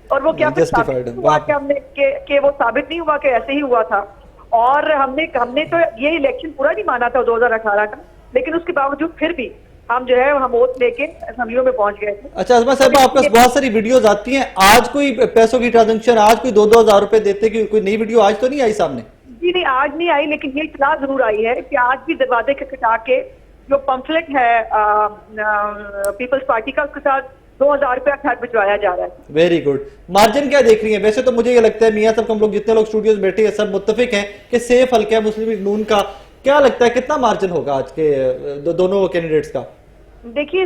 और वो क्या हुआ कि हमने कि वो साबित नहीं हुआ कि ऐसे ही हुआ था। और हमने तो ये इलेक्शन पूरा नहीं माना था 2018 का, लेकिन उसके बावजूद फिर भी हम जो है हम वोट लेके असेंबलियों में पहुंच गए थे।
अच्छा अजमा साहब, आपके पास बहुत सारी वीडियोस आती हैं, आज कोई पैसों की ट्रांजेक्शन, आज कोई 2-2 हजार रुपए देते की कोई नई वीडियो आज तो नहीं आई सामने?
जी नहीं, आज नहीं आई, लेकिन ये इतला जरूर आई है कि आज भी दरवाजे के खटखटा के जो पंफलेट है पीपल्स पार्टी का, उसके साथ 2000 रुपया घर भिजवाया जा रहा है।
Very good. मार्जिन क्या देख रही है? वैसे तो मुझे ये लगता है मियां साहब, हम लोग जितने लोग स्टूडियो में बैठे हैं सब मुत्तफिक हैं कि सेफ हल्का है मुस्लिम लीग नून का। क्या लगता है कितना मार्जिन होगा आज के दोनों कैंडिडेट्स का?
देखिए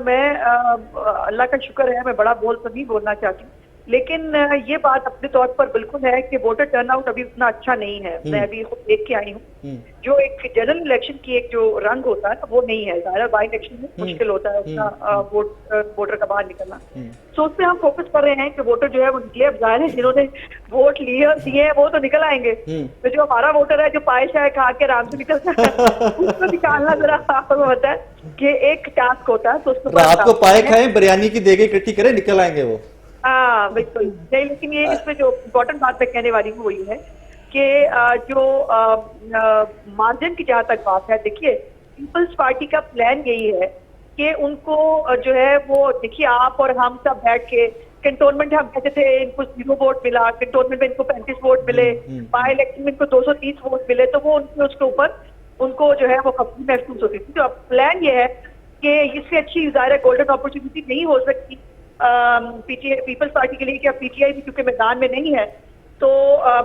मैं अल्लाह का शुक्र है, मैं बड़ा बोल तो नहीं बोलना चाहती, लेकिन ये बात अपने तौर पर बिल्कुल है कि वोटर टर्नआउट अभी उतना अच्छा नहीं है। मैं अभी खुद देख के आई हूँ, जो एक जनरल इलेक्शन की एक जो रंग होता है वो नहीं है। ज़ाहिर बाई इलेक्शन में मुश्किल होता है उसका वोटर का बाहर निकलना। तो उस पर हम फोकस कर रहे हैं कि वोटर जो है वो निकले। अब ज़ाहिर है जिन्होंने वोट दिए हैं वो तो निकल आएंगे, तो जो हमारा वोटर है जो पाए शाय खा के आराम से निकलता है उसको निकालना जरा आपको होता है कि एक टास्क होता है। तो उसको
रात को पाए खाए, बिरयानी की देगे इकट्ठी करें, निकल आएंगे वो।
हाँ बिल्कुल नहीं, लेकिन ये इसमें जो इम्पोर्टेंट बात मैं कहने वाली हूँ वही है कि जो मार्जिन की जहाँ तक बात है, देखिए पीपल्स पार्टी का प्लान यही है कि उनको जो है वो, देखिए आप और हम सब बैठ के कैंटोनमेंट हम कहते थे इनको 0 वोट मिला, कैंटोनमेंट में इनको 35 वोट मिले, बाई इलेक्शन में इनको 230 वोट मिले, तो वो उनको उसके ऊपर उनको जो है वो कमजोरी महसूस होती थी। तो अब प्लान ये है कि इससे अच्छी ज़ाहिर गोल्डन अपॉर्चुनिटी नहीं हो सकती पीटीआई पीपल्स पार्टी के लिए कि अब पीटीआई भी क्योंकि मैदान में नहीं है, तो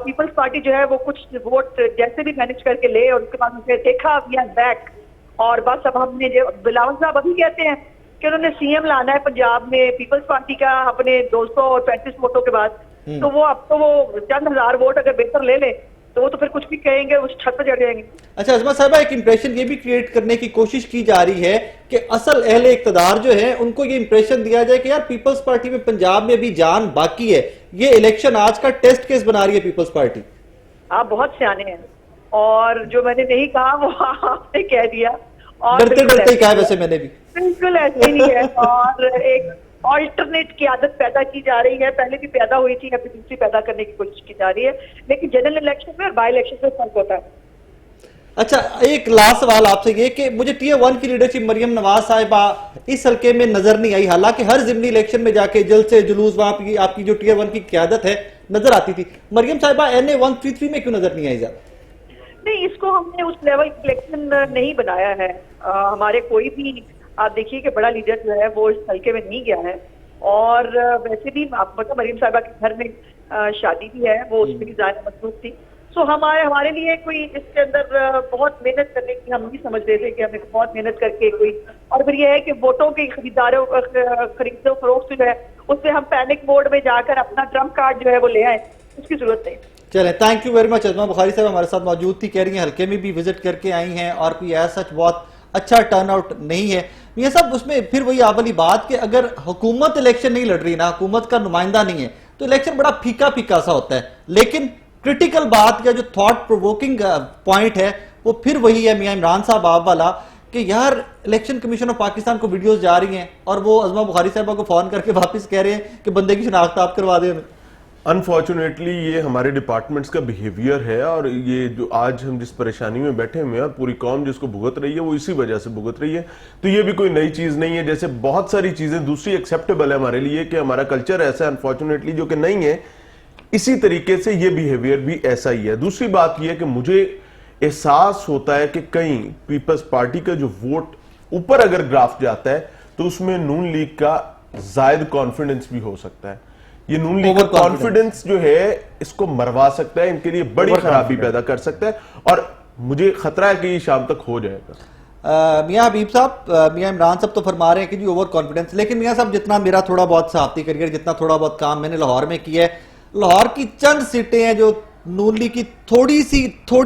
पीपल्स पार्टी जो है वो कुछ वोट जैसे भी मैनेज करके ले और उसके बाद उसे देखा वी आर बैक। और बस अब हमने जो बिलावल साहब अभी कहते हैं कि उन्होंने सीएम लाना है पंजाब में पीपल्स पार्टी का अपने 235 वोटों के बाद, तो वो अब तो वो चंद हजार वोट अगर बेहतर ले ले तो वो तो फिर कुछ भी कहेंगे उस छत पर चढ़ जाएंगे।
अच्छा अजमा साहबा, एक इंप्रेशन ये भी क्रिएट करने की कोशिश की जा रही है कि असल अहले इक्तदार जो है उनको ये इंप्रेशन दिया जाए कि यार पीपल्स पार्टी में पंजाब में अभी जान बाकी है, ये इलेक्शन आज का टेस्ट केस बना रही है पीपल्स पार्टी।
आप बहुत सियाने हैं और जो मैंने नहीं कहा वो आपने कह दिया और
डरते डरते ही कहा वैसे मैंने भी।
बिल्कुल ऐसे ही है और एक ऑल्टरनेट की आदत पैदा की जा रही है, पहले भी पैदा हुई थी, अभी दूसरी पैदा करने की कोशिश की जा रही है, लेकिन जनरल इलेक्शन में और बाई इलेक्शन में फर्क होता है।
अच्छा एक लास्ट सवाल आपसे ये कि मुझे टीयर 1 की लीडरशिप मरियम नवाज साहिबा इस हल्के में नजर नहीं आई, हालांकि हर जिमनी इलेक्शन में जाके जल्द से जुलूस वहां की आपकी जो टीयर 1 की क्यादत है नजर आती थी। मरियम साहिबा NA 133 में क्यों नजर नहीं आई ज्यादा?
नहीं, इसको हमने उस लेवल इलेक्शन नहीं बनाया है। हमारे कोई भी आप देखिए कि बड़ा लीडर जो है वो इस हल्के में नहीं गया है और वैसे भी आप मतलब मरीम साहिबा के घर में शादी भी है, वो उसमें भी ज्यादा मसरूफ थी। सो हमारे लिए कोई इसके अंदर बहुत मेहनत करने की हम नहीं समझ रहे थे कि हमें बहुत मेहनत करके कोई, और फिर यह है कि वोटों के खरीदारों खरीदो फरोख्त जो है उससे हम पैनिक मोड में जाकर अपना ट्रम्प कार्ड जो है वो ले आए, उसकी जरूरत नहीं।
चले, थैंक यू वेरी मच। अजमा बुखारी साहब हमारे साथ मौजूद थी, कह रही हैं हल्के में भी विजिट करके आई हैं और कोई ऐसा सच बहुत अच्छा टर्नआउट नहीं है। ये सब उसमें फिर वही आप वाली बात कि अगर हुकूमत इलेक्शन नहीं लड़ रही ना, हुकूमत का नुमाइंदा नहीं है, तो इलेक्शन बड़ा फीका फीका सा होता है। लेकिन क्रिटिकल बात या जो थॉट प्रोवोकिंग पॉइंट है वो फिर वही है मियां इमरान साहब आप वाला कि यार इलेक्शन कमीशन ऑफ पाकिस्तान को वीडियोस जा रही हैं और वो अजमा बुखारी साहबा को फोन करके वापस कह रहे हैं कि बंदे की शनाख्त आप करवा दें।
अनफॉर्चुनेटली ये हमारे डिपार्टमेंट्स का बिहेवियर है और ये जो आज हम जिस परेशानी में बैठे हुए हैं और पूरी कौम जिसको भुगत रही है वो इसी वजह से भुगत रही है। तो ये भी कोई नई चीज नहीं है, जैसे बहुत सारी चीजें दूसरी एक्सेप्टेबल है हमारे लिए कि हमारा कल्चर ऐसा है अनफॉर्चुनेटली जो कि नहीं है, इसी तरीके से ये बिहेवियर भी ऐसा ही है। दूसरी बात यह कि मुझे एहसास होता है कि कहीं पीपल्स पार्टी का जो वोट ऊपर अगर ग्राफ जाता है तो उसमें नून लीग का जायद कॉन्फिडेंस भी हो सकता है। ये नून लीग का कॉन्फिडेंस जो है इसको मरवा सकता है, इनके लिए बड़ी खराबी पैदा कर सकता है और मुझे खतरा है कि ये शाम तक हो जाएगा।
मियां हबीब साहब, मियां इमरान साहब तो फरमा रहे हैं कि जी ओवर कॉन्फिडेंस, लेकिन मियां साहब जितना मेरा थोड़ा बहुत सहाफती करियर, जितना थोड़ा बहुत काम मैंने लाहौर में किया है, लाहौर की चंद सीटें हैं जो नून लीग की थोड़ी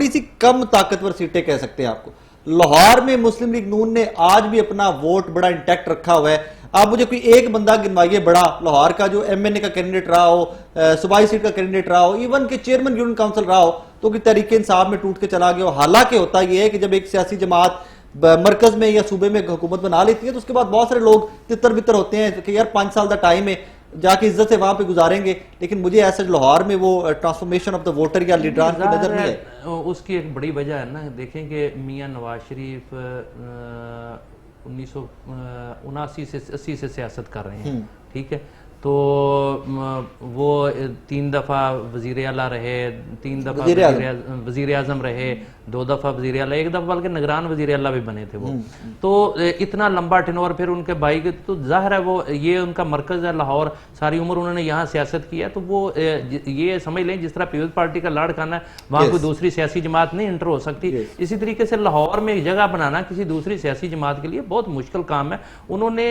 सी कम ताकतवर सीटें कह सकते हैं आपको। लाहौर में मुस्लिम लीग नून ने आज भी अपना वोट बड़ा इंटैक्ट रखा हुआ है। आप मुझे कोई एक बंदा गिनवाइए बड़ा लाहौर का जो MNA का कैंडिडेट रहा हो, सूबाई सीट का कैंडिडेट रहा हो, इवन के चेयरमैन यूनियन काउंसिल रहा हो, तो कि तरीके इंसाफ में टूट के चला गया हो। हालांकि होता यह है कि जब एक सियासी जमात मरकज में या सूबे में हुकूमत बना लेती है तो उसके बाद बहुत सारे लोग तितर बितर होते हैं कि यार 5 साल का टाइम है, जाके इज्जत से वहां पे गुजारेंगे, लेकिन मुझे ऐसा लाहौर में वो ट्रांसफॉर्मेशन ऑफ द वोटर या लीडरान की नजर नहीं है।
उसकी एक बड़ी वजह है ना, देखें कि मियां नवाज शरीफ 1979 से 80 से सियासत कर रहे हैं, ठीक है, तो वो 3 दफा वजीर आला रहे, 3 दफा वजीर आजम रहे, 2 दफा वजीर आला, 1 दफा बल्कि निगरान वजीर आला भी बने थे वो। तो इतना लंबा टेनोर, फिर उनके भाई के, तो जाहिर है वो ये उनका मरकज है लाहौर, सारी उम्र उन्होंने यहाँ सियासत किया, तो वो ये समझ लें जिस तरह पीपल्स पार्टी का लाड़ खाना है वहां कोई दूसरी सियासी जमात नहीं इंटर हो सकती। इसी तरीके से लाहौर में जगह बनाना किसी दूसरी सियासी जमात के लिए बहुत मुश्किल काम है। उन्होंने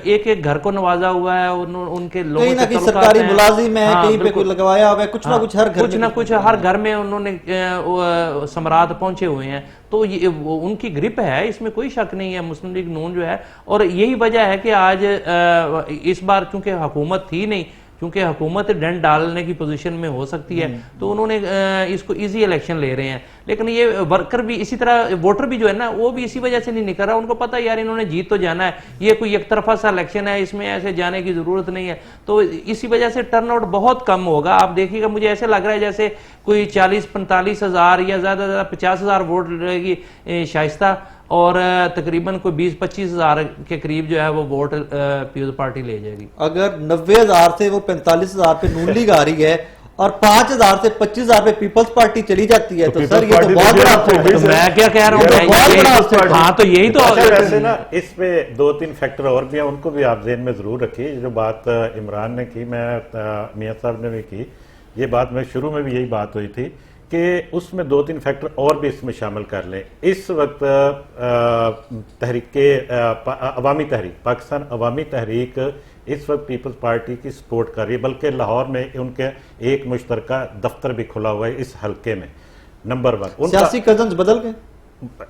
एक घर को नवाजा हुआ है, उनके
कहीं ना कहीं सरकारी मुलाजिम है, कहीं पे कोई लगवाया हुआ है, कुछ ना कुछ हर घर में उन्होंने
समरात पहुंचे हुए हैं, तो ये उनकी ग्रिप है, इसमें कोई शक नहीं है मुस्लिम लीग नून जो है। और यही वजह है कि आज इस बार चूंकि हुकूमत थी नहीं, क्योंकि हुकूमत डंड डालने की पोजीशन में हो सकती है, तो उन्होंने इसको इजी इलेक्शन ले रहे हैं। लेकिन ये वर्कर भी इसी तरह, वोटर भी जो है ना वो भी इसी वजह से नहीं निकल रहा, उनको पता है यार इन्होंने जीत तो जाना है, ये कोई एक तरफा सा इलेक्शन है, इसमें ऐसे जाने की जरूरत नहीं है, तो इसी वजह से टर्नआउट बहुत कम होगा। आप देखिएगा, मुझे ऐसे लग रहा है जैसे कोई 40-45 हजार या ज्यादा 50 हजार वोट रहेगी शाइस्ता, और तकरीबन कोई 20-25 हजार के करीब जो है वो वोट पीपल्स पार्टी ले जाएगी।
अगर 90 हजार से वो 45 हजार पे नून लीग आ रही है और 5,000 से 25,000 पे पीपल्स पार्टी चली जाती है, तो
पीपल्स
सर ये तो
पार्टी
बहुत
देखिए
बड़ा
आपको
अपसेट है।
तो मैं क्या कह रहा हूँ,
बहुत बड़ा अपसेट है।
हाँ तो यही तो
अच्छा, वैसे ना इस पे 2-3 फैक्टर और भी हैं, उनको भी आप ज़हन में जरूर रखिए। जो बात इमरान ने की, मैं मियां साहब ने भी की, ये बात मैं शुरू में भी यही बात हुई थी कि उसमें 2-3 फैक्टर और भी इसमें शामिल कर लें। इस वक्त अवामी तहरीक, पाकिस्तान अवामी तहरीक इस वक्त पीपल्स पार्टी की सपोर्ट कर रही है, बल्कि लाहौर में उनके एक मुश्तरका दफ्तर भी खुला हुआ है इस हलके में। नंबर 1
सियासी कजन्स बदल गए,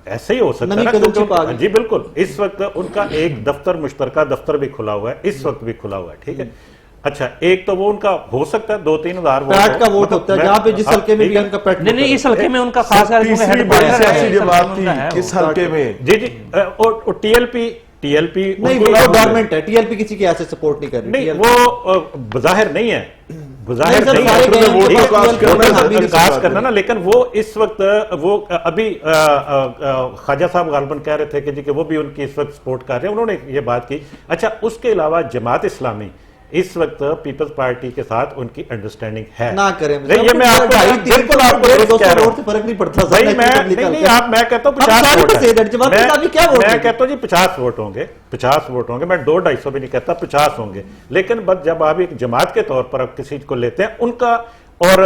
ऐसे ही हो सकता है
नवी
ना,
कदम
क्योंकि
छिपा गए।
जी बिल्कुल, इस वक्त उनका एक दफ्तर मुश्तरका दफ्तर भी खुला हुआ है, इस वक्त भी खुला हुआ है, ठीक है। अच्छा, एक तो वो उनका हो सकता है 2-3 हज़ार
पैट का वोट होता है, जहाँ पे जिस हल्के में भी उनका पैट
नहीं, इस हल्के में उनका खास
तीसरी बड़ी सियासी जमात थी इस हल्के में।
जी और टीएलपी
नहीं, वो गवर्नमेंट है, टीएलपी किसी की ऐसे सपोर्ट नहीं कर रही।
नहीं, वो बजाहिर नहीं है, बजाहिर
नहीं,
नहीं
सारे
है,
गए हैं,
वोट
ये
कास्ट
TLP
करना है,
हम भी नहीं
कास्ट
सकते।
करना ना, लेकिन वो इस वक्त वो अभी ख्वाजा साहब गालबन कह रहे थे कि जी कि वो भी उनकी इस वक्त सपोर्ट कर रहे हैं, उन्होंने ये बात की। अच्छा, उसके अलावा जमात इस्लामी इस वक्त पीपल्स पार्टी के साथ उनकी अंडरस्टैंडिंग है
ना करें,
नहीं, ये मैं आपको
बिल्कुल आपको 200 वोट से फर्क नहीं पड़ता।
भाई मैं कहता हूँ 50 वोट है। मैं कहता हूँ जी 50 वोट होंगे, 50 वोट होंगे, मैं 200-250 भी नहीं कहता, 50 होंगे। लेकिन बस जब आप एक जमात के तौर पर आप किसी को लेते हैं, उनका और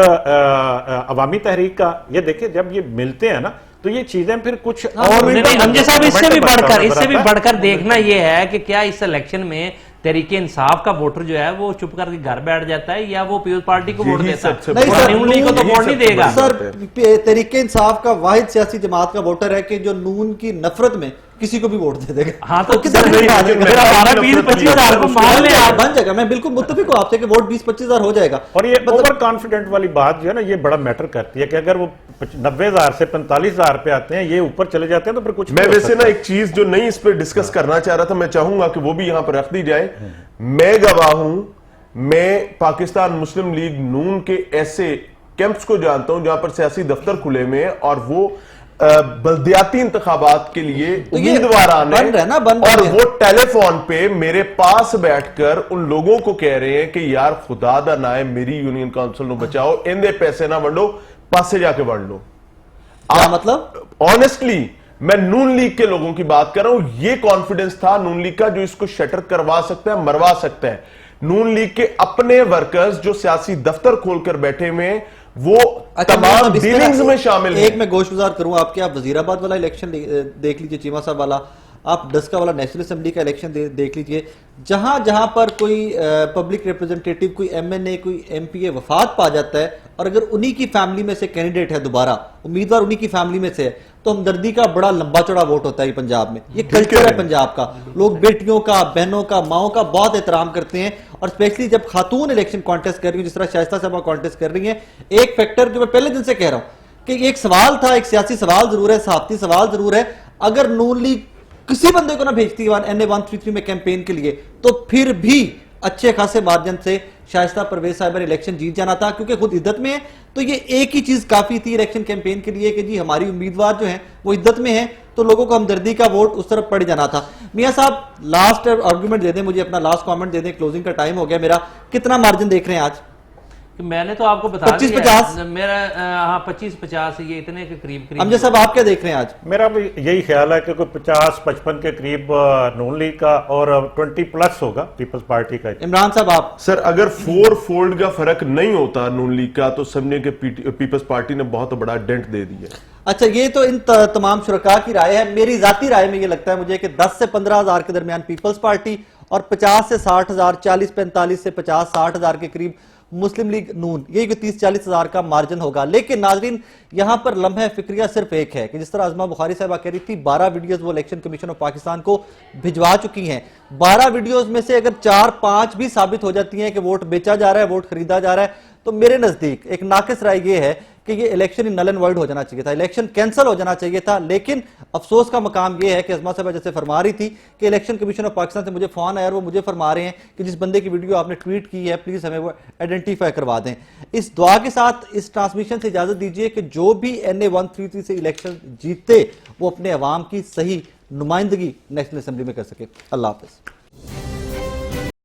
अवामी तहरीक का, ये देखिए जब ये मिलते हैं ना, तो ये चीजें फिर कुछ और
हमजा साहब इससे भी बढ़कर देखना ये है कि क्या इस इलेक्शन में तहरीके इंसाफ का वोटर जो है वो चुप करके घर बैठ जाता है या वो पीपल्स पार्टी को वोट देता है?
नहीं सर,
नून लीग को तो वोट नहीं देगा
सर। तहरीके इंसाफ का वाहिद सियासी जमात का वोटर है कि जो नून की नफरत में किसी को भी वोट दे देगा।
हाँ तो
किसी को भी
फिर हमारा 20-25 हज़ार को मान ले आप।
बन जाएगा, मैं बिल्कुल मुत्तफिक हूं आपसे कि वोट 20-25 हज़ार हो जाएगा।
और ये ओवर कॉन्फिडेंट वाली बात जो है ना, ये बड़ा मैटर करती है कि अगर वो 90,000 से 45,000 पे आते हैं, ये ऊपर चले जाते हैं, तो फिर कुछ
मैं वैसे ना एक चीज जो नहीं इस पे डिस्कस करना चाह रहा था, मैं चाहूंगा कि वो भी यहां पर रख दी जाए। मैं गवाह हूं, मैं पाकिस्तान मुस्लिम लीग नून के ऐसे कैंप्स को जानता हूं जहां पर सियासी दफ्तर खुले में हैं और वो बल्दियाती इंतखाबात के लिए उम्मीदवार आने और वो टेलीफोन पे मेरे पास बैठकर उन लोगों को कह रहे हैं कि यार खुदा दा ना है, मेरी यूनियन काउंसिल नु बचाओ, इंदे पैसे ना वंडो, पासे जाके वंड लो।
क्या मतलब?
ऑनेस्टली मैं नून लीग के लोगों की बात कर रहा हूं, ये कॉन्फिडेंस था नून लीग का जो इसको शटर करवा सकता है, मरवा सकता है। नून लीग के अपने वर्कर्स जो सियासी दफ्तर खोलकर बैठे हुए हैं, वो तमाम डीलिंग्स में शामिल हैं।
एक मैं गोशगुजार करूं आपके, आप वजीराबाद वाला इलेक्शन देख लीजिए, चीमा साहब वाला, आप डस्का वाला नेशनल असेंबली का इलेक्शन देख लीजिए। जहां जहां पर कोई पब्लिक रिप्रेजेंटेटिव, कोई एमएनए, कोई एमपीए वफात पा जाता है और अगर उन्हीं की फैमिली में से कैंडिडेट है, दोबारा उम्मीदवार उन्हीं की फैमिली में से है, तो हमदर्दी का बड़ा लंबा चौड़ा वोट होता है पंजाब में। ये कल्चर है पंजाब का, लोग बेटियों का, बहनों का, माओ का बहुत एहतराम करते हैं। और स्पेशली जब खातून इलेक्शन कॉन्टेस्ट कर रही है, जिस तरह शाइस्ता साहब कॉन्टेस्ट कर रही है, एक फैक्टर जो मैं पहले दिन से कह रहा हूं कि एक सवाल था, एक सियासी सवाल जरूर है, सहाफती सवाल जरूर है, अगर नून लीग किसी बंदे को ना भेजती NA 133 में कैंपेन के लिए, तो फिर भी अच्छे खासे मार्जिन से शाइस्ता परवेज साहब ने इलेक्शन जीत जाना था, क्योंकि खुद इद्दत में है। तो ये एक ही चीज काफी थी इलेक्शन कैंपेन के लिए कि जी हमारी उम्मीदवार जो है वो इद्दत में है, तो लोगों को हमदर्दी का वोट उस तरफ पड़ जाना था। मियां साहब लास्ट आर्गुमेंट दे दें मुझे, अपना लास्ट कमेंट दे दें, क्लोजिंग का टाइम हो गया मेरा। कितना मार्जिन देख रहे हैं आज?
मैंने तो आपको बता
25-50
मेरा हाँ 25-50 ये इतने के करीब
हमजा साहब आप क्या देख रहे हैं आज?
मेरा भी यही ख्याल है कि कोई 50-55 के करीब नून लीग का और 20+ होगा पीपल्स पार्टी का।
इमरान साहब आप?
सर अगर 4 फोल्ड का फर्क नहीं होता नून लीग का, तो समझे कि पीपल्स पार्टी ने बहुत बड़ा डेंट दे दिया।
अच्छा, ये तो इन तमाम शुरका की राय है। मेरी जाती राय में ये लगता है मुझे कि 10 से 15 हज़ार के दरमियान पीपल्स पार्टी और 50 से 60 हज़ार, 40-45 से 50-60 हज़ार के करीब मुस्लिम लीग नून, यही 30-40 हज़ार का मार्जिन होगा। लेकिन नाजरीन यहां पर लम्हा फिक्रिया सिर्फ एक है कि जिस तरह अजमा बुखारी साहबा कह रही थी, 12 वीडियोस वो इलेक्शन कमीशन ऑफ पाकिस्तान को भिजवा चुकी हैं। 12 वीडियोस में से अगर 4-5 भी साबित हो जाती हैं कि वोट बेचा जा रहा है, वोट खरीदा जा रहा है, तो मेरे नजदीक एक नाकिस राय ये है कि ये इलेक्शन ही नल एंड वाइड हो जाना चाहिए था, इलेक्शन कैंसिल हो जाना चाहिए था। लेकिन अफसोस का मकाम ये है कि अजमा साहब जैसे फरमा रही थी कि इलेक्शन कमीशन ऑफ पाकिस्तान से मुझे फोन आया और वो मुझे फरमा रहे हैं कि जिस बंदे की वीडियो आपने ट्वीट की है प्लीज हमें वो आइडेंटिफाई करवा दें। इस दुआ के साथ इस ट्रांसमिशन से इजाजत दीजिए कि जो भी NA 133 से इलेक्शन जीते वो अपने अवाम की सही नुमाइंदगी नेशनल असेंबली में कर सके। अल्लाह हाफिज।